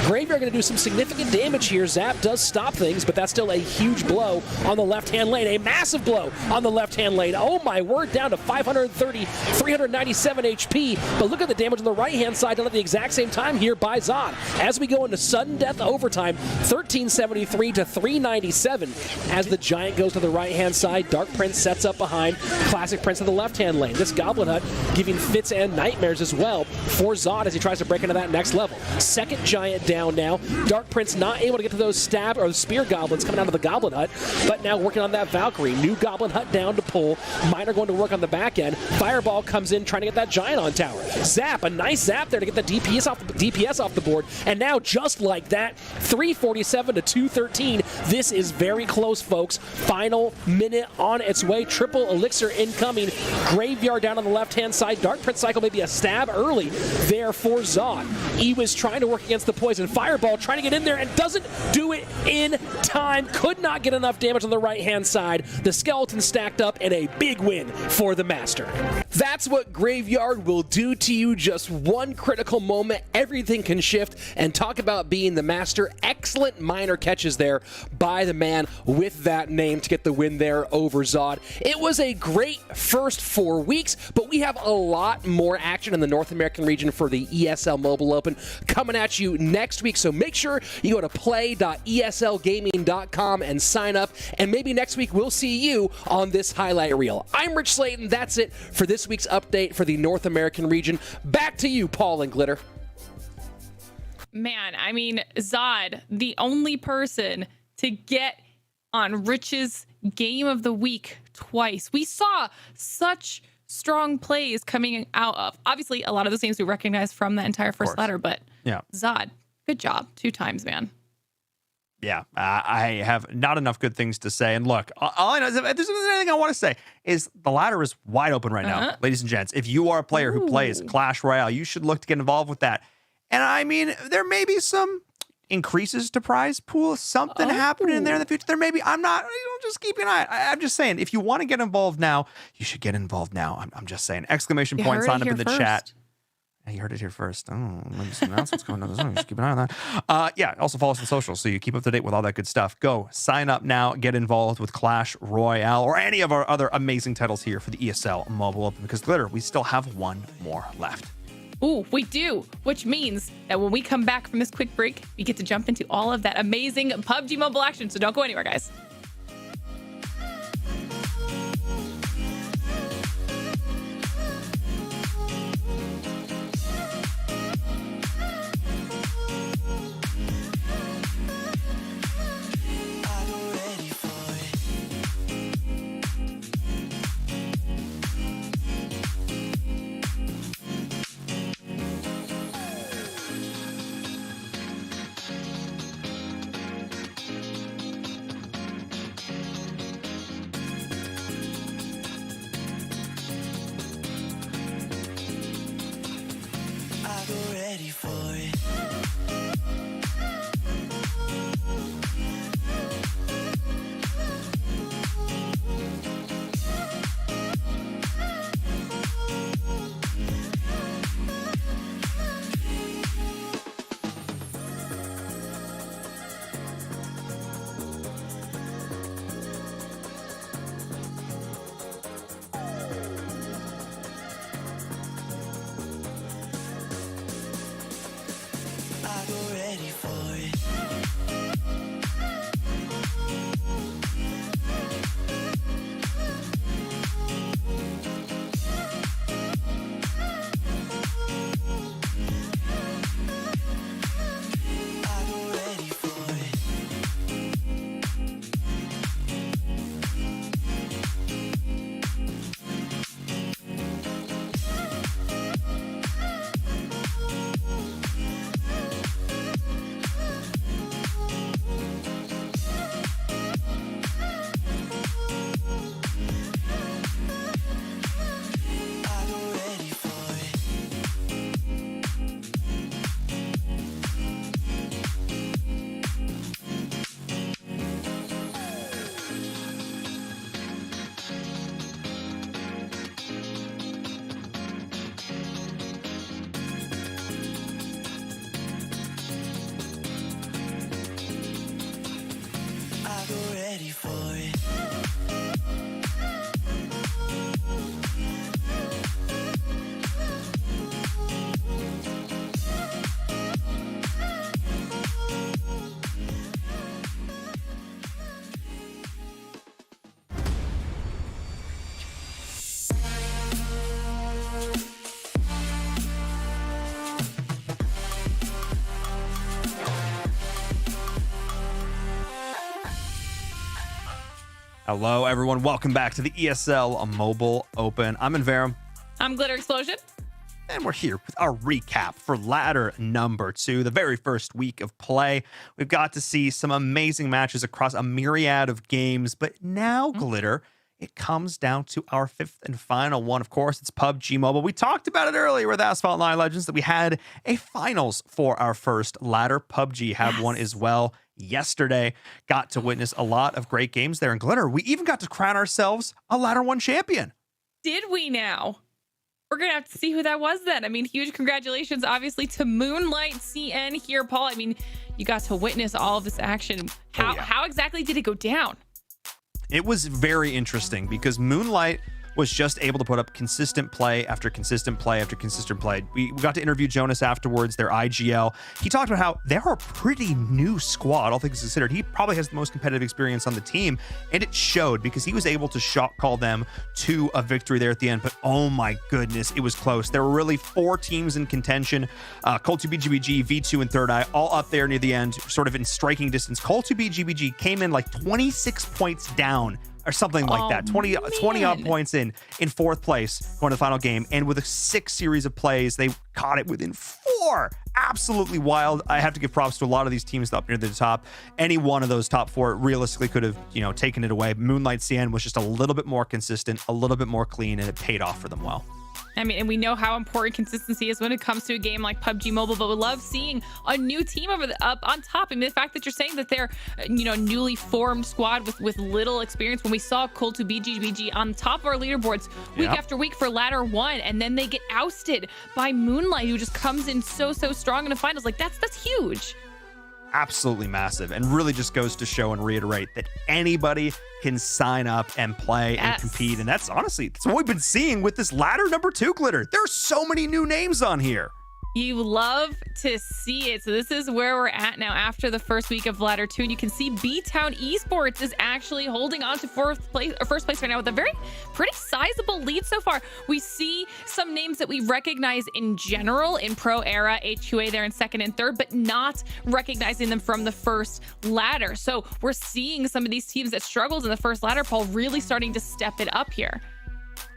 Graveyard going to do some significant damage here. Zap does stop things, but that's still a huge blow on the left-hand lane. A massive blow on the left-hand lane. Oh my word, down to 530, 397 HP. But look at the damage on the right-hand side done at the exact same time here by Zod. As we go into sudden death overtime, 1373 to 397. As the Giant goes to the right-hand side, Dark Prince sets up behind, Classic Prince to the left-hand lane. This Goblin Hut giving fits and nightmares as well for Zod as he tries to break into that next level. Second Giant down now. Dark Prince not able to get to those stab or spear goblins coming out of the Goblin Hut, but now working on that Valkyrie. New Goblin Hut down to pull. Miner going to work on the back end. Fireball comes in trying to get that Giant on tower. Zap, a nice zap there to get the DPS off the board. And now just like that, 347 to 213. This is very close, folks. Final minute on its way. Triple elixir incoming. Graveyard down on the left-hand side. Dark Prince cycle maybe a stab early there for Zod. He was trying to work against the poison. Fireball trying to get in there and doesn't do it in time. Could not get enough damage on the right-hand side. The skeleton stacked up and a big win for the Master. That's what Graveyard will do to you. Just one critical moment. Everything can shift. And talk about being the Master. Excellent minor catches there by the man with that name to get the win there over Zod. It was a great first 4 weeks, but we have a lot more action in the North American region for the ESL Mobile Open coming at you next week. So make sure you go to play.eslgaming.com and sign up. And maybe next week we'll see you on this highlight reel. I'm Rich Slayton. That's it for this week's update for the North American region. Back to you, Paul and Glitter. Man, I mean, Zod, the only person to get on Rich's Game of the Week twice. We saw such strong plays coming out of, obviously, a lot of the things we recognize from that entire first ladder, but yeah, Zod, good job 2 times, man. Yeah, I have not enough good things to say. And look, all I know is if there's anything I want to say is the ladder is wide open right now, ladies and gents. If you are a player who plays Clash Royale, you should look to get involved with that. And I mean, there may be some increases to prize pool, something happening in there in the future. There may be, I'm not, just keep an eye. I'm just saying, if you want to get involved now, you should get involved now. I'm just saying. Exclamation point sign up in the chat. You heard it here first. Oh, maybe some announcements going on. Just keep an eye on that. Yeah, also follow us on social so you keep up to date with all that good stuff. Go sign up now. Get involved with Clash Royale or any of our other amazing titles here for the ESL Mobile Open because, Glitter, we still have one more left. Ooh, we do, which means that when we come back from this quick break, we get to jump into all of that amazing PUBG Mobile action. So don't go anywhere, guys. Hello, everyone. Welcome back to the ESL Mobile Open. I'm Inverum. I'm Glitter Explosion. And we're here with our recap for ladder number 2, the very first week of play. We've got to see some amazing matches across a myriad of games, but now, Glitter, it comes down to our 5th and final one. Of course, it's PUBG Mobile. We talked about it earlier with Asphalt and Legends that we had a finals for our first ladder. PUBG had one as well yesterday. Got to witness a lot of great games there. And Glitter, we even got to crown ourselves a ladder 1 champion. Did we now? We're going to have to see who that was then. I mean, huge congratulations, obviously, to Moonlight CN here, Paul. I mean, you got to witness all of this action. How exactly did it go down? It was very interesting because Moonlight was just able to put up consistent play after consistent play after consistent play. We got to interview Jonas afterwards, their IGL. He talked about how they're a pretty new squad, all things considered. He probably has the most competitive experience on the team, and it showed because he was able to shot call them to a victory there at the end. But oh my goodness, it was close. There were really 4 teams in contention. Colt2BGBG, V2, and Third Eye all up there near the end, sort of in striking distance. Colt2BGBG came in like 26 points down or something like that. 20 odd points in 4th place going to the final game. And with a 6 series of plays, they caught it within 4. Absolutely wild. I have to give props to a lot of these teams up near the top. Any one of those top 4 realistically could have, taken it away. Moonlight CN was just a little bit more consistent, a little bit more clean, and it paid off for them well. I mean, and we know how important consistency is when it comes to a game like PUBG Mobile, but we love seeing a new team up on top. I mean, the fact that you're saying that they're, newly formed squad with little experience. When we saw Colt2BGBG on top of our leaderboards week after week for ladder 1, and then they get ousted by Moonlight, who just comes in so strong in the finals. Like that's huge. Absolutely massive, and really just goes to show and reiterate that anybody can sign up and play and compete. And that's honestly, that's what we've been seeing with this ladder number 2, Glitter. There are so many new names on here. You love to see it. So this is where we're at now after the first week of ladder 2, and you can see B-Town Esports is actually holding on to first place right now with a pretty sizable lead so far. We see some names that we recognize in general in Pro Era, HQA there in 2nd and 3rd, but not recognizing them from the first ladder. So we're seeing some of these teams that struggled in the first ladder, Paul, really starting to step it up here.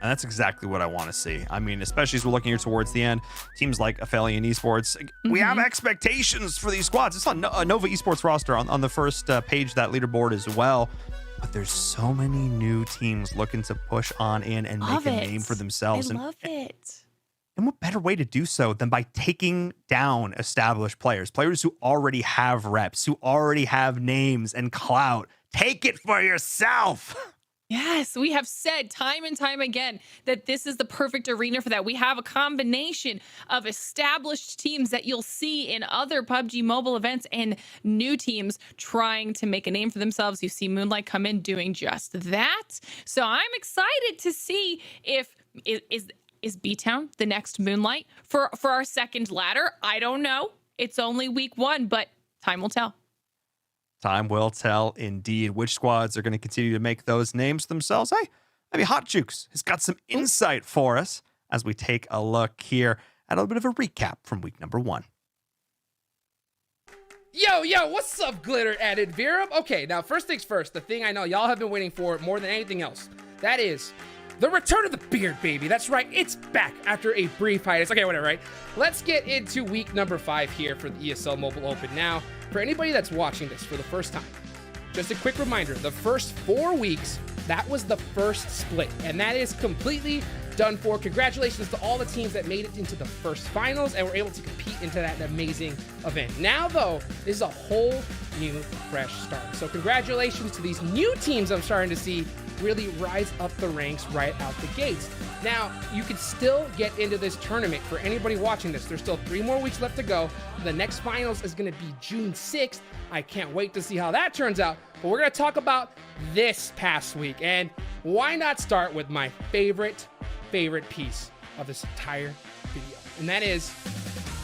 And that's exactly what I want to see. I mean, especially as we're looking here towards the end, teams like Aphelion Esports, we have expectations for these squads. It's on a Nova Esports roster on the first page of that leaderboard as well. But there's so many new teams looking to push on in and make a name for themselves. I love it. And what better way to do so than by taking down established players who already have reps, who already have names and clout. Take it for yourself. Yes, we have said time and time again that this is the perfect arena for that. We have a combination of established teams that you'll see in other PUBG Mobile events and new teams trying to make a name for themselves. You see Moonlight come in doing just that. So I'm excited to see if is B-Town the next Moonlight for our second ladder. I don't know. It's only week 1, but time will tell. Time will tell indeed which squads are going to continue to make those names themselves. Hey, maybe Hot Jukes has got some insight for us as we take a look here at a little bit of a recap from week number 1. Yo, what's up, Glitter and Inverum? Okay, now first things first, the thing I know y'all have been waiting for more than anything else, that is the return of the beard, baby. That's right, it's back after a brief hiatus. Okay, whatever, right? Let's get into week number 5 here for the ESL Mobile Open. Now, for anybody that's watching this for the first time, just a quick reminder, the first 4 weeks, that was the first split, and that is completely done for. Congratulations to all the teams that made it into the first finals and were able to compete into that amazing event. Now, though, this is a whole new, fresh start. So congratulations to these new teams I'm starting to see really rise up the ranks right out the gates. Now, you can still get into this tournament. For anybody watching this, there's still 3 more weeks left to go. The next finals is going to be June 6th. I can't wait to see how that turns out. But we're going to talk about this past week. And why not start with my favorite piece of this entire video? And that is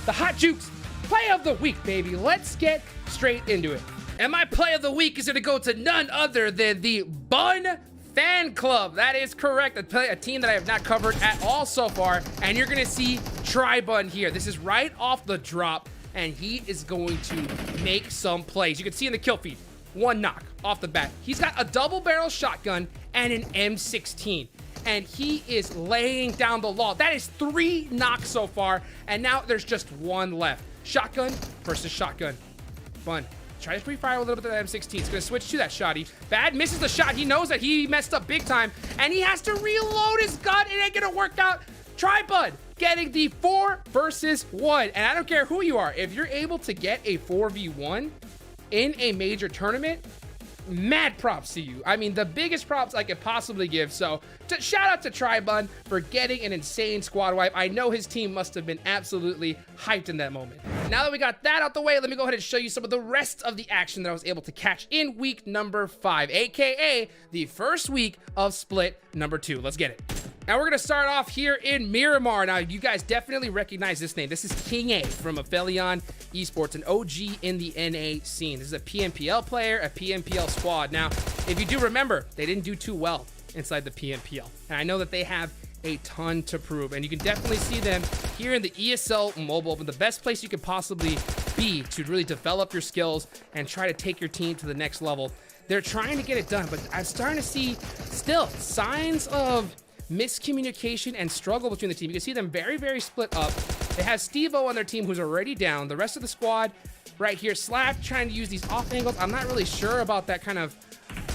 the Hot Jukes Play of the Week, baby. Let's get straight into it. And my Play of the Week is going to go to none other than the Bun Fan Club. That is correct. A team that I have not covered at all so far. And you're going to see Tribun here. This is right off the drop, and he is going to make some plays. You can see in the kill feed, one knock off the bat. He's got a double barrel shotgun and an M16. And he is laying down the law. That is 3 knocks so far. And now there's just 1 left. Shotgun versus shotgun. Fun. Try to pre-fire a little bit of that M16. It's going to switch to that shotty. Bad misses the shot. He knows that he messed up big time. And he has to reload his gun. It ain't going to work out. Tribud getting the 4 versus 1. And I don't care who you are. If you're able to get a 4v1 in a major tournament, mad props to you. I mean, the biggest props I could possibly give. So shout out to Tribun for getting an insane squad wipe. I know his team must have been absolutely hyped in that moment. Now that we got that out the way, let me go ahead and show you some of the rest of the action that I was able to catch in week number 5, aka the first week of split number 2. Let's get it. Now we're gonna start off here in Miramar. Now you guys definitely recognize this name. This is King A from Aphelion Esports, an OG in the NA scene. This is a PMPL player, a PMPL squad. Now, if you do remember, they didn't do too well inside the PMPL. And I know that they have a ton to prove, and you can definitely see them here in the ESL Mobile, but the best place you could possibly be to really develop your skills and try to take your team to the next level. They're trying to get it done, but I'm starting to see still signs of miscommunication and struggle between the team. You can see them very, very split up. They have Steve-O on their team who's already down. The rest of the squad right here, Slap trying to use these off angles. I'm not really sure about that kind of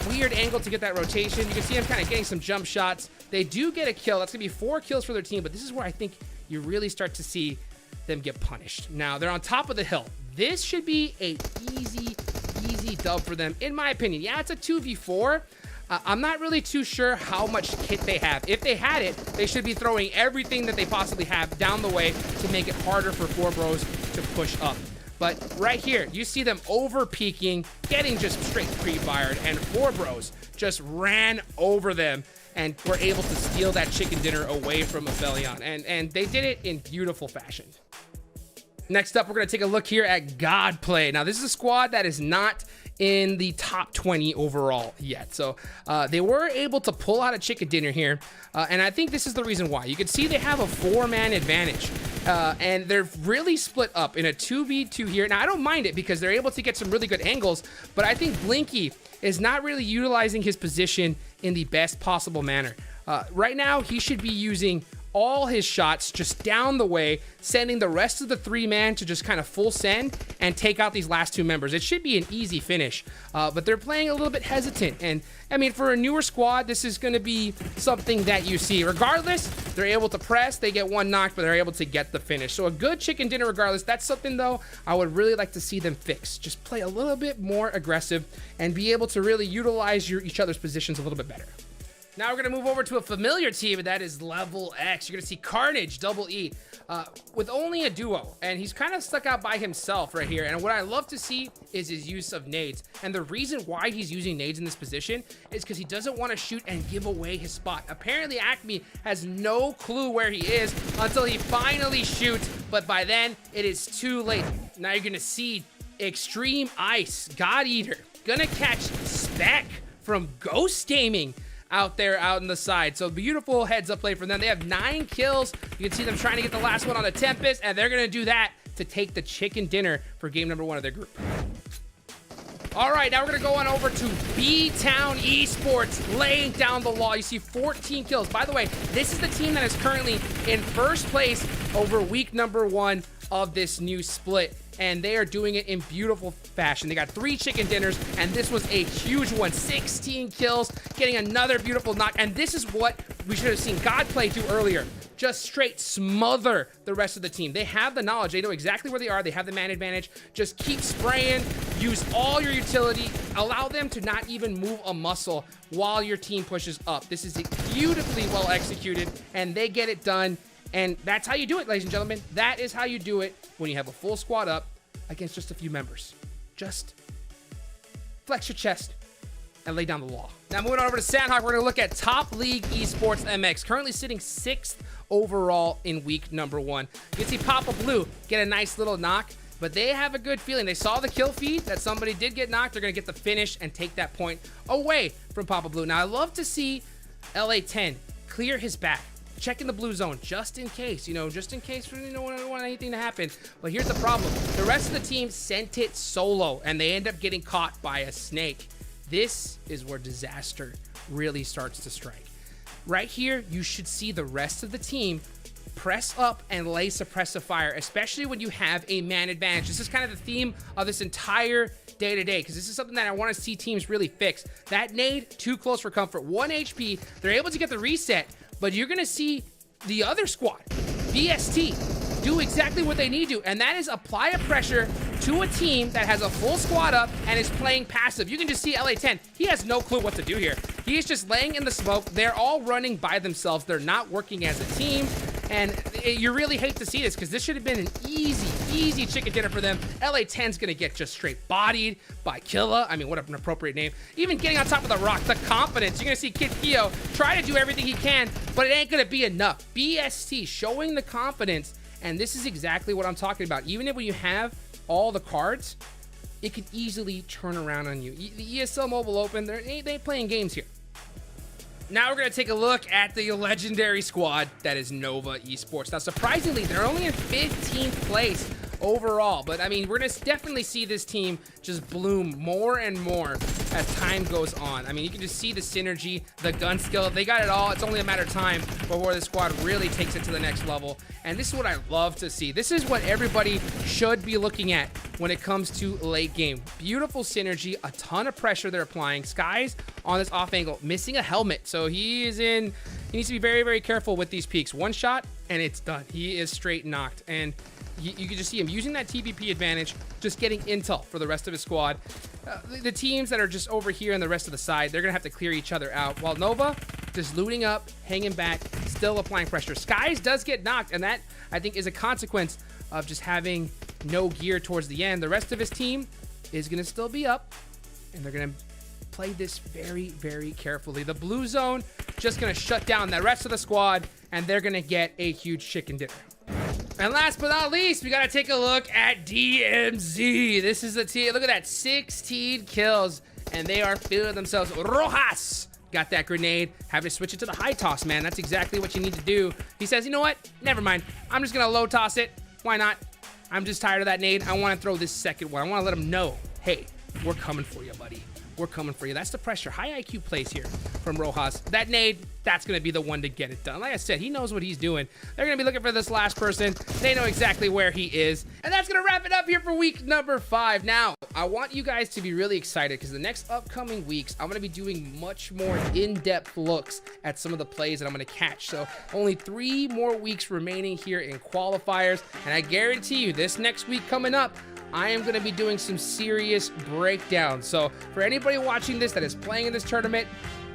weird angle to get that rotation. You can see them kind of getting some jump shots. They do get a kill. That's gonna be 4 kills for their team, but this is where I think you really start to see them get punished. Now they're on top of the hill. This should be a easy dub for them, in my opinion. Yeah, it's a 2v4. I'm not really too sure how much kit they have. If they had it, they should be throwing everything that they possibly have down the way to make it harder for 4 bros to push up. But right here, you see them over peaking, getting just straight pre-fired, and 4 bros just ran over them and were able to steal that chicken dinner away from Aphelion. And they did it in beautiful fashion. Next up, we're going to take a look here at Godplay. Now, this is a squad that is not in the top 20 overall yet. So they were able to pull out a chicken dinner here. And I think this is the reason why. You can see they have a 4-man advantage. And they're really split up in a 2v2 here. Now, I don't mind it because they're able to get some really good angles. But I think Blinky is not really utilizing his position in the best possible manner. Right now, he should be using all his shots just down the way, sending the rest of the 3-man to just kind of full send and take out these last 2 members. It should be an easy finish, but they're playing a little bit hesitant. And I mean, for a newer squad, this is going to be something that you see. Regardless, they're able to press, they get 1 knock, but they're able to get the finish. So a good chicken dinner regardless. That's something, though, I would really like to see them fix. Just play a little bit more aggressive and be able to really utilize each other's positions a little bit better. Now we're going to move over to a familiar team, and that is Level X. You're going to see Carnage, Double E, with only a duo, and he's kind of stuck out by himself right here. And what I love to see is his use of nades. And the reason why he's using nades in this position is because he doesn't want to shoot and give away his spot. Apparently, Acme has no clue where he is until he finally shoots, but by then, it is too late. Now you're going to see Extreme Ice, God Eater, gonna catch Spec from Ghost Gaming out there out on the side. So beautiful heads up play for them. They have 9 kills. You can see them trying to get the last one on the Tempest, and they're gonna do that to take the chicken dinner for game number 1 of their group. All right, now we're gonna go on over to B-Town Esports, laying down the law. You see 14 kills. By the way, this is the team that is currently in first place over week number 1 of this new split, and they are doing it in beautiful fashion. They got 3 chicken dinners, and this was a huge one. 16 kills, getting another beautiful knock, and this is what we should have seen Godplay do earlier. Just straight smother the rest of the team. They have the knowledge. They know exactly where they are. They have the man advantage. Just keep spraying. Use all your utility. Allow them to not even move a muscle while your team pushes up. This is beautifully well executed, and they get it done. And that's how you do it, ladies and gentlemen. That is how you do it when you have a full squad up against just a few members. Just flex your chest and lay down the law. Now moving on over to Sandhawk, we're going to look at Top League Esports MX, currently sitting 6th overall in week number 1. You can see Papa Blue get a nice little knock, but they have a good feeling. They saw the kill feed that somebody did get knocked. They're going to get the finish and take that point away from Papa Blue. Now I love to see LA10 clear his back checking the blue zone just in case, just in case we don't want anything to happen. But here's the problem. The rest of the team sent it solo, and they end up getting caught by a snake. This is where disaster really starts to strike. Right here, you should see the rest of the team press up and lay suppressive fire, especially when you have a man advantage. This is kind of the theme of this entire day-to-day, because this is something that I want to see teams really fix. That nade, too close for comfort, 1 HP. They're able to get the reset, but you're going to see the other squad, BST, do exactly what they need to, and that is apply a pressure to a team that has a full squad up and is playing passive. You can just see LA10. He has no clue what to do here. He is just laying in the smoke. They're all running by themselves. They're not working as a team. And you really hate to see this, because this should have been an easy chicken dinner for them. LA10's gonna get just straight bodied by Killa. I mean, what an appropriate name. Even getting on top of the rock, the confidence. You're gonna see Kid Keo try to do everything he can, but it ain't gonna be enough. BST showing the confidence, and this is exactly what I'm talking about. Even if when you have all the cards, it could easily turn around on you. The ESL Mobile Open, they ain't playing games here. Now we're going to take a look at the legendary squad that is Nova Esports. Now, surprisingly, they're only in 15th place overall, but I mean, we're going to definitely see this team just bloom more and more as time goes on. I mean, you can just see the synergy, the gun skill. They got it all. It's only a matter of time before the squad really takes it to the next level. And this is what I love to see. This is what everybody should be looking at when it comes to late game. Beautiful synergy, a ton of pressure they're applying. Sky's on this off angle, missing a helmet. So he needs to be very, very careful with these peaks. One shot and it's done. He is straight knocked. And you can just see him using that TPP advantage, just getting intel for the rest of his squad. The teams that are just over here and the rest of the side, they're gonna have to clear each other out, while Nova just looting up, hanging back, still applying pressure. Skies does get knocked, and that, I think, is a consequence of just having no gear towards the end. The rest of his team is gonna still be up, and they're gonna play this very, very carefully. The blue zone just gonna shut down the rest of the squad, and they're gonna get a huge chicken dinner. And last but not least, we got to take a look at DMZ. This is the team. Look at that, 16 kills, and they are feeling themselves. Rojas got that grenade. Have to switch it to the high toss, man. That's exactly what you need to do. He says, you know what? Never mind. I'm just going to low toss it. Why not? I'm just tired of that nade. I want to throw this second one. I want to let him know, hey, we're coming for you, buddy. We're coming for you. That's the pressure. High IQ plays here from Rojas. That nade, that's going to be the one to get it done. Like I said, he knows what he's doing. They're going to be looking for this last person. They know exactly where he is. And that's going to wrap it up here for week number 5. Now, I want you guys to be really excited, because the next upcoming weeks, I'm going to be doing much more in-depth looks at some of the plays that I'm going to catch. So only 3 more weeks remaining here in qualifiers. And I guarantee you, this next week coming up, I am going to be doing some serious breakdowns. So for anybody watching this that is playing in this tournament,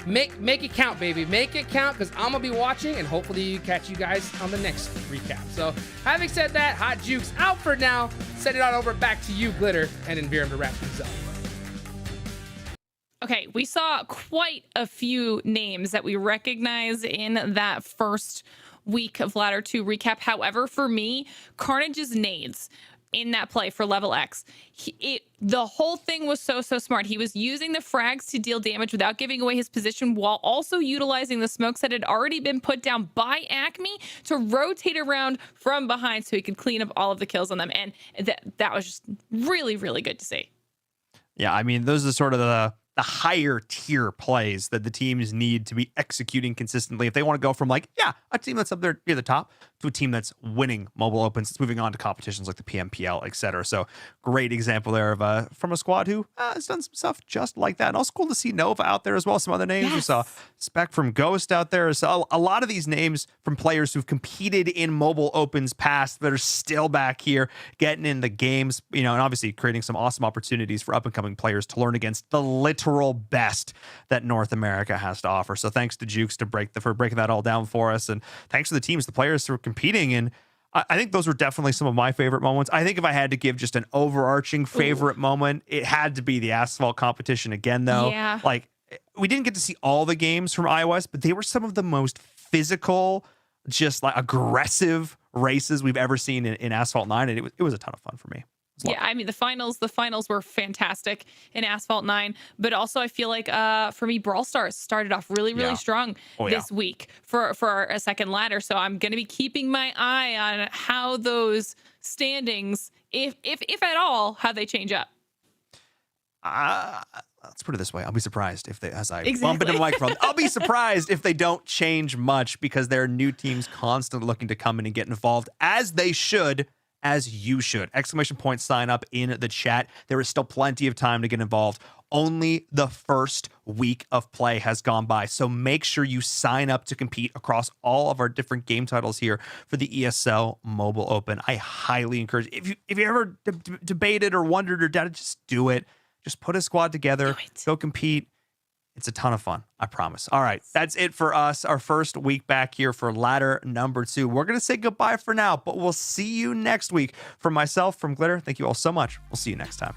make it count, baby. Make it count, because I'm going to be watching, and hopefully catch you guys on the next recap. So having said that, Hot Jukes out for now. Send it on over back to you, Glitter, and Envirum to wrap things up. Okay, we saw quite a few names that we recognize in that first week of Ladder 2 recap. However, for me, Carnage's nades in that play for level X, the whole thing was so smart. He was using the frags to deal damage without giving away his position, while also utilizing the smokes that had already been put down by Acme to rotate around from behind so he could clean up all of the kills on them. And that was just really, really good to see. Yeah, I mean, those are sort of the higher tier plays that the teams need to be executing consistently if they want to go from, like, yeah, a team that's up there near the top to a team that's winning mobile opens, it's moving on to competitions like the PMPL, etc. So great example there of from a squad who has done some stuff just like that. And also cool to see Nova out there as well. Some other names. Yes. We saw Spec from Ghost out there. So a lot of these names from players who've competed in mobile opens past that are still back here getting in the games, and obviously creating some awesome opportunities for up and coming players to learn against the literal best that North America has to offer. So thanks to Jukes for breaking that all down for us. And thanks to the teams, the players who are competing. And I think those were definitely some of my favorite moments. I think if I had to give just an overarching favorite moment, it had to be the Asphalt competition again, though. Yeah. Like, we didn't get to see all the games from iOS, but they were some of the most physical, just like aggressive races we've ever seen in Asphalt 9. And it was a ton of fun for me. Yeah, I mean the finals were fantastic in Asphalt 9, but also I feel like for me Brawl Stars started off really strong this week for a second ladder. So I'm going to be keeping my eye on how those standings, if at all, how they change up. Let's put it this way. I'll be surprised if they, as I bump into the microphone, I'll be surprised if they don't change much, because there are new teams constantly looking to come in and get involved, as they should, as you should. Exclamation point sign up in the chat. There is still plenty of time to get involved. Only the first week of play has gone by, so make sure you sign up to compete across all of our different game titles here for the ESL Mobile Open. I highly encourage, if you ever debated or wondered or doubted, just do it. Just put a squad together, go compete. It's a ton of fun, I promise. All right, that's it for us. Our first week back here for ladder number 2. We're going to say goodbye for now, but we'll see you next week. From myself, from Glitter, thank you all so much. We'll see you next time.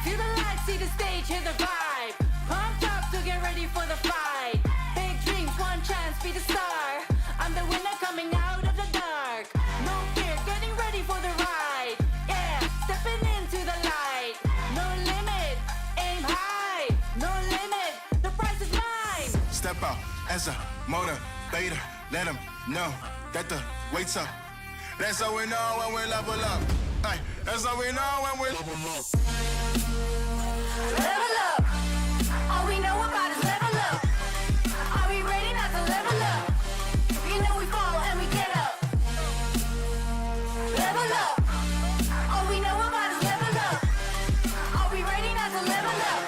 Feel the lights, see the stage, hear the vibe. Pumped up to get ready for the fight. Big dreams, one chance, be the star. I'm the winner coming out of the dark. No fear, getting ready for the ride. Yeah, stepping into the light. No limit, aim high. No limit, the prize is mine. Step out as a motivator. Let them know that the wait's up. That's how we know when we level up. Ay, that's how we know when we level up. Level up. All we know about is level up. Are we ready not to level up? You know we fall and we get up. Level up. All we know about is level up. Are we ready not to level up?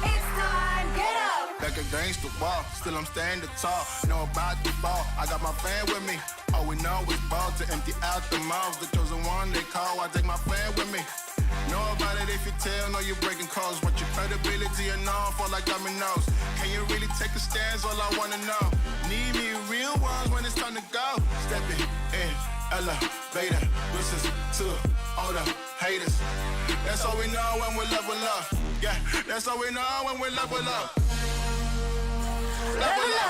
It's time, get up. Back against the wall, still I'm standing tall. Know about the ball, I got my fan with me. All we know is ball to empty out the mouths. The chosen one they call, I take my fan with me. Know about it if you tell, know you're breaking codes. What your credibility and all fall like dominoes. Can you really take a stance? All I wanna know. Need me real ones when it's time to go. Stepping in, elevator. Listen to all the haters. That's all we know when we level up. Yeah, that's all we know when we level up. Level up.